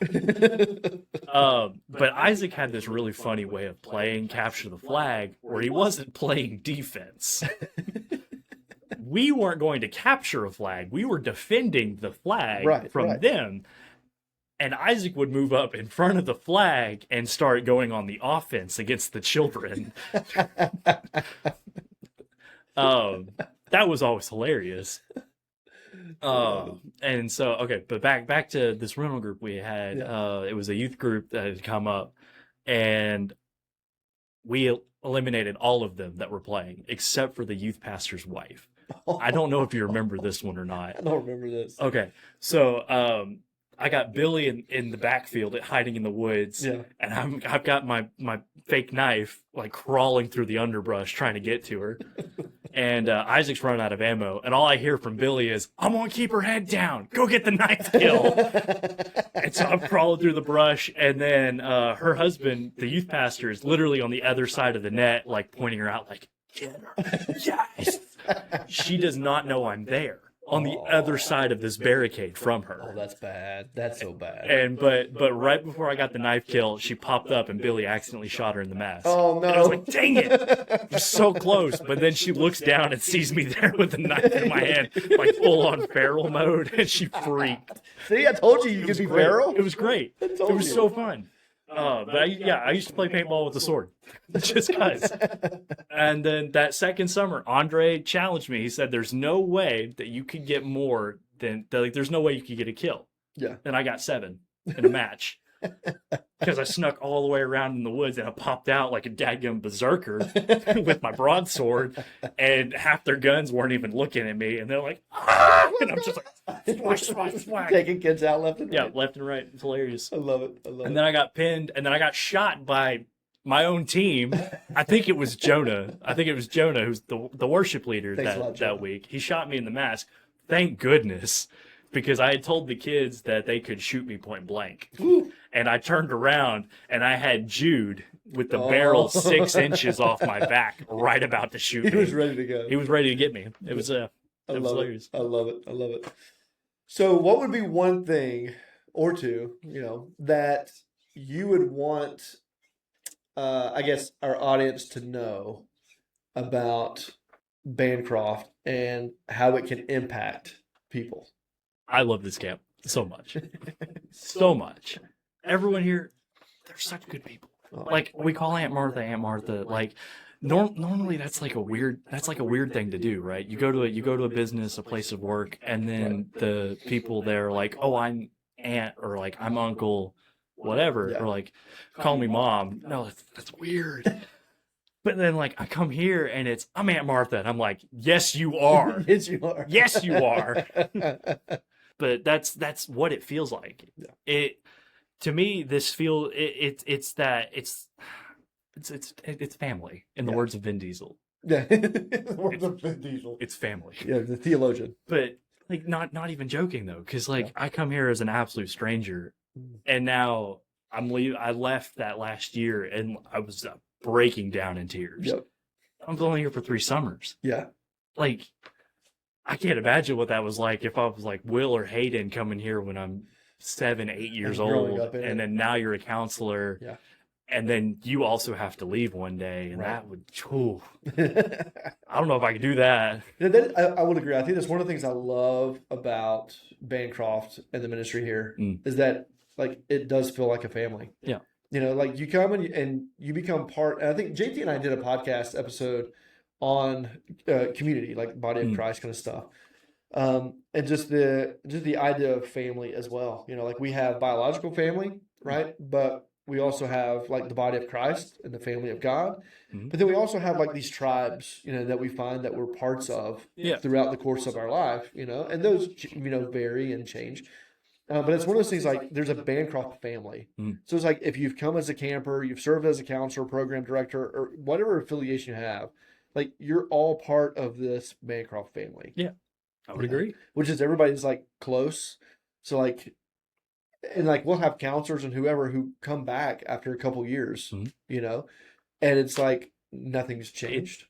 But Isaac had this really funny way of playing capture the flag where he wasn't playing defense. We weren't going to capture a flag. We were defending the flag from them. And Isaac would move up in front of the flag and start going on the offense against the children. That was always hilarious. And so, okay, but back to this rental group we had. It was a youth group that had come up, and we eliminated all of them that were playing except for the youth pastor's wife. I don't know if you remember this one or not. I don't remember this. Okay, so I got Billy in the backfield hiding in the woods, and I've got my fake knife like crawling through the underbrush trying to get to her. And Isaac's running out of ammo, and all I hear from Billy is, "I'm gonna keep her head down. Go get the knife kill." And so I'm crawling through the brush, and then her husband, the youth pastor, is literally on the other side of the net, like pointing her out, like, "Get her, yes." She does not know I'm there. On the other side of this barricade from her. Oh, that's bad. That's so bad. And but right before I got the knife kill, she popped up and Billy accidentally shot her in the mask. Oh no! And I was like, "Dang it!" You're so close. But then she looks down and sees me there with the knife in my hand, like full on feral mode, and she freaked. See, I told you could be feral. It was great. It was so fun. But I used to play paintball with the sword, just cause. And then that second summer, Andre challenged me. He said, "There's no way that you could get more than like. There's no way you could get a kill." Yeah. And I got 7 in a match. because I snuck all the way around in the woods and I popped out like a dadgum berserker with my broadsword, and half their guns weren't even looking at me, and they're like, ah! And I'm just like, whack. Taking kids out left and right. Yeah, left and right. It's hilarious. I love it. I love it. And then I got pinned, and then I got shot by my own team. I think it was Jonah. Who's the worship leader that week. He shot me in the mask. Thank goodness, because I had told the kids that they could shoot me point blank. Ooh. And I turned around, and I had Jude with the barrel 6 inches off my back, right about to shoot me. He was ready to go. He was ready to get me. It was hilarious. I love it. I love it. So what would be one thing or two, that you would want, I guess, our audience to know about Bancroft and how it can impact people? I love this camp so much. So much. Everyone here, they're such good people. Like, we call Aunt Martha. Like, normally that's like a weird thing to do, right? You go to a business, a place of work, and then the people there are like, oh, I'm aunt, or like, I'm uncle, whatever, or like, call me mom. No, that's weird. But then, like, I come here and I'm Aunt Martha, and I'm like, yes, you are. Yes, you are. Yes, you are. But that's what it feels like. Yeah. To me, it's family, in the words of Vin Diesel. Yeah, the words of Vin Diesel. It's family. Yeah, the theologian. But like, not even joking though, because like, I come here as an absolute stranger, and now I left that last year, and I was breaking down in tears. Yep. I'm only here for 3 summers. Yeah. Like, I can't imagine what that was like if I was like Will or Hayden coming here when I'm 7, 8 years old, and then now you're a counselor. Yeah. And then you also have to leave one day, and that would, I don't know if I could do that. I would agree. I think that's one of the things I love about Bancroft and the ministry here is that, like, it does feel like a family. Yeah. Like, you come and you become part. And I think JT and I did a podcast episode on community, like body of Christ kind of stuff. And just the idea of family as well. Like, we have biological family, right? But we also have like the body of Christ and the family of God. But then we also have like these tribes, that we find that we're parts of throughout the course of our life, and those, vary and change. But it's one of those things, like, there's a Bancroft family. So it's like, if you've come as a camper, you've served as a counselor, program director, or whatever affiliation you have, like, you're all part of this Bancroft family. Yeah, I would agree. Which is, everybody's like close. So like, and like, we'll have counselors and whoever who come back after a couple years, and it's like, nothing's changed.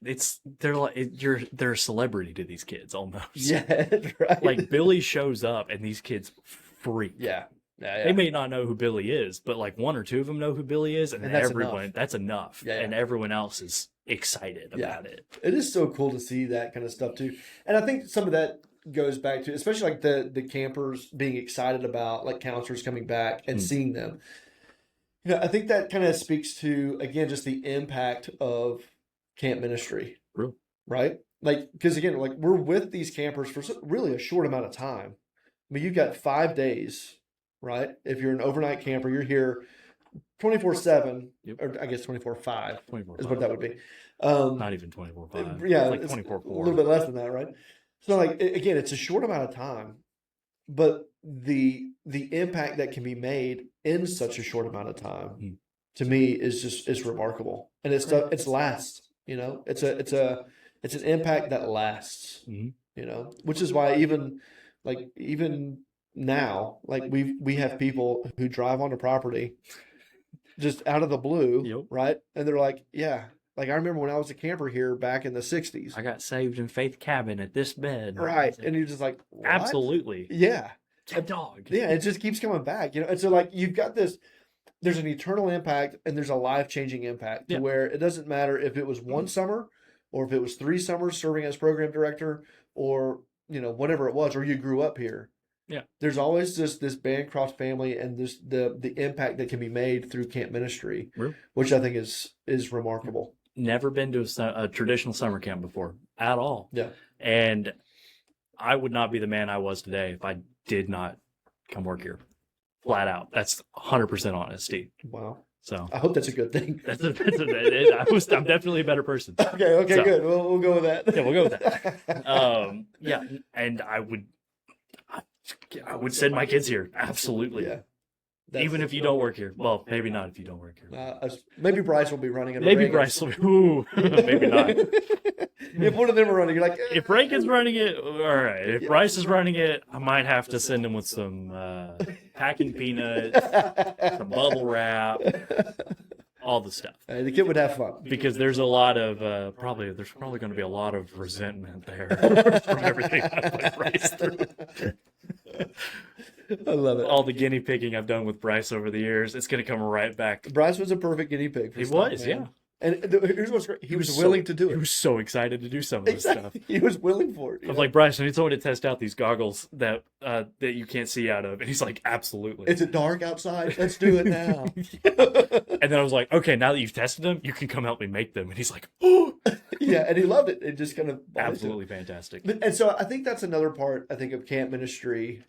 They're a celebrity to these kids almost. Yeah, right. Like, Billy shows up and these kids freak. Yeah. They may not know who Billy is, but like 1 or 2 of them know who Billy is, and that's enough. Yeah. And everyone else is excited about it. It is so cool to see that kind of stuff too. And I think some of that goes back to, especially like the campers being excited about like counselors coming back and seeing them. I think that kind of speaks to, again, just the impact of camp ministry. Real. Right? Like, because again, like, we're with these campers for really a short amount of time. I mean, you've got 5 days, right? If you're an overnight camper, you're here 24/7, or I guess 24/5 is what that would be. Not even 24/5. Yeah, it's like 24/4. A little bit less than that, right? So, like, again, it's a short amount of time, but the impact that can be made in such a short amount of time, to me, is remarkable, and it's lasts. It's an impact that lasts. Which is why even now, like, we have people who drive onto property just out of the blue, right? And they're like, yeah. Like, I remember when I was a camper here back in the 60s. I got saved in Faith Cabin at this bed. Right. And you're just like, what? Absolutely. Yeah. A dog. Yeah, it just keeps coming back. And so, like, you've got this, there's an eternal impact and there's a life-changing impact to where it doesn't matter if it was 1 summer or if it was 3 summers serving as program director or, whatever it was, or you grew up here. Yeah. There's always just this Bancroft family and this the impact that can be made through camp ministry, which I think is remarkable. Never been to a traditional summer camp before at all. Yeah. And I would not be the man I was today if I did not come work here. flat out. That's 100% honesty. Wow. So I hope that's a good thing. I'm definitely a better person. Okay, so, good. We'll go with that. Yeah, we'll go with that. Yeah, and I would send my kids here. Absolutely. Yeah. Even if you don't work here. Well, maybe not if you don't work here. Maybe Bryce will be running it. Maybe Bryce will be. Ooh, maybe not. If one of them are running, you're like, if Rankin's running it, all right. If Bryce is running it, I might have to send him with some packing peanuts, some bubble wrap, all the stuff. The kid would have fun because there's a lot of there's probably going to be a lot of resentment there from everything I put Bryce through. I love it. All the guinea pigging I've done with Bryce over the years, it's going to come right back. Bryce was a perfect guinea pig. He was, yeah. And here's what's great. He was willing to do it. He was so excited to do some of this stuff. He was willing for it. I was like, Bryce, I need someone to test out these goggles that you can't see out of. And he's like, absolutely. Is it dark outside? Let's do it now. And then I was like, okay, now that you've tested them, you can come help me make them. And he's like, oh. Yeah, and he loved it. It just kind of... Absolutely fantastic. And so I think that's another part, I think, of camp ministry.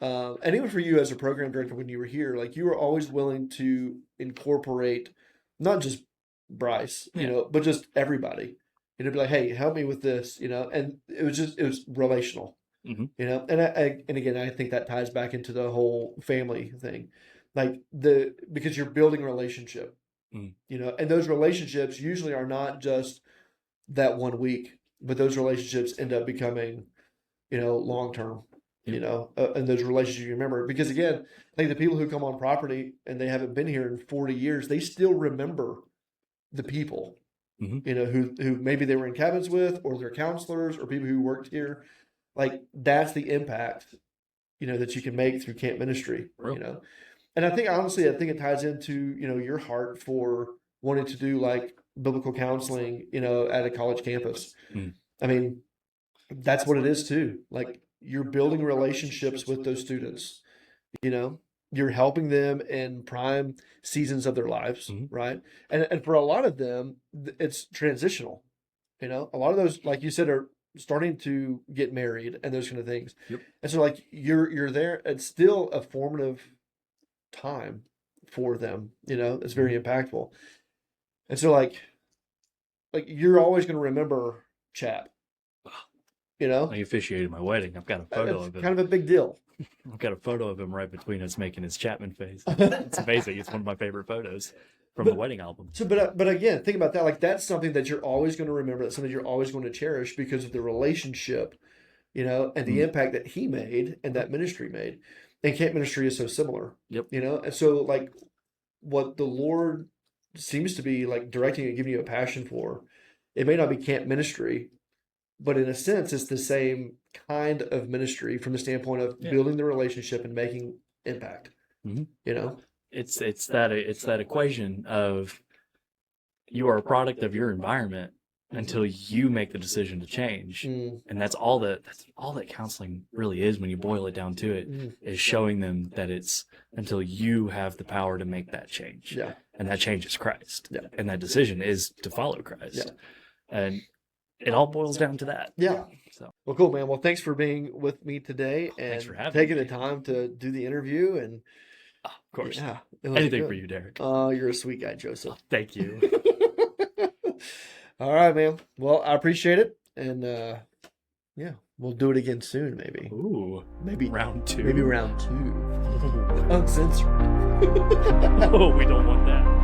And even for you as a program director when you were here, like you were always willing to incorporate not just Bryce, but just everybody. Be like, hey, help me with this, and it was relational, and and again, I think that ties back into the whole family thing, like because you're building a relationship, and those relationships usually are not just that 1 week, but those relationships end up becoming, long term. And those relationships you remember. Because again, I think the people who come on property and they haven't been here in 40 years, they still remember the people, who maybe they were in cabins with, or their counselors, or people who worked here. Like that's the impact, that you can make through camp ministry, And I think honestly, it ties into, your heart for wanting to do like biblical counseling, at a college campus. I mean, that's what it is too. Like, you're building relationships with those students, you're helping them in prime seasons of their lives. Right. And for a lot of them, it's transitional, a lot of those, like you said, are starting to get married and those kind of things. Yep. And so like you're there, it's still a formative time for them, it's very impactful. And so like you're always going to remember Chap. He officiated my wedding. I've got a photo of him. Kind of a big deal. I've got a photo of him right between us making his Chapman face. It's amazing. It's one of my favorite photos from the wedding album. So, but again, think about that. Like that's something that you're always going to remember. That's something you're always going to cherish because of the relationship, and the impact that he made and that ministry made. And camp ministry is so similar. Yep. And so like what the Lord seems to be like directing and giving you a passion for, it may not be camp ministry, but in a sense, it's the same kind of ministry from the standpoint of building the relationship and making impact. It's that equation of you are a product of your environment until you make the decision to change, and that's all that counseling really is when you boil it down to it. Is showing them that it's until you have the power to make that change. Yeah, and that change is Christ. Yeah, and that decision is to follow Christ. Yeah, and it all boils down to that. Yeah. So, well, cool, man. Well, thanks for being with me today and thanks for taking the time to do the interview. And of course, yeah, anything for you, Derrick. Oh, you're a sweet guy, Joseph. Thank you. All right, man. Well, I appreciate it, and yeah, we'll do it again soon, maybe. Ooh, maybe round 2. Maybe round 2. Uncensored. Oh, we don't want that.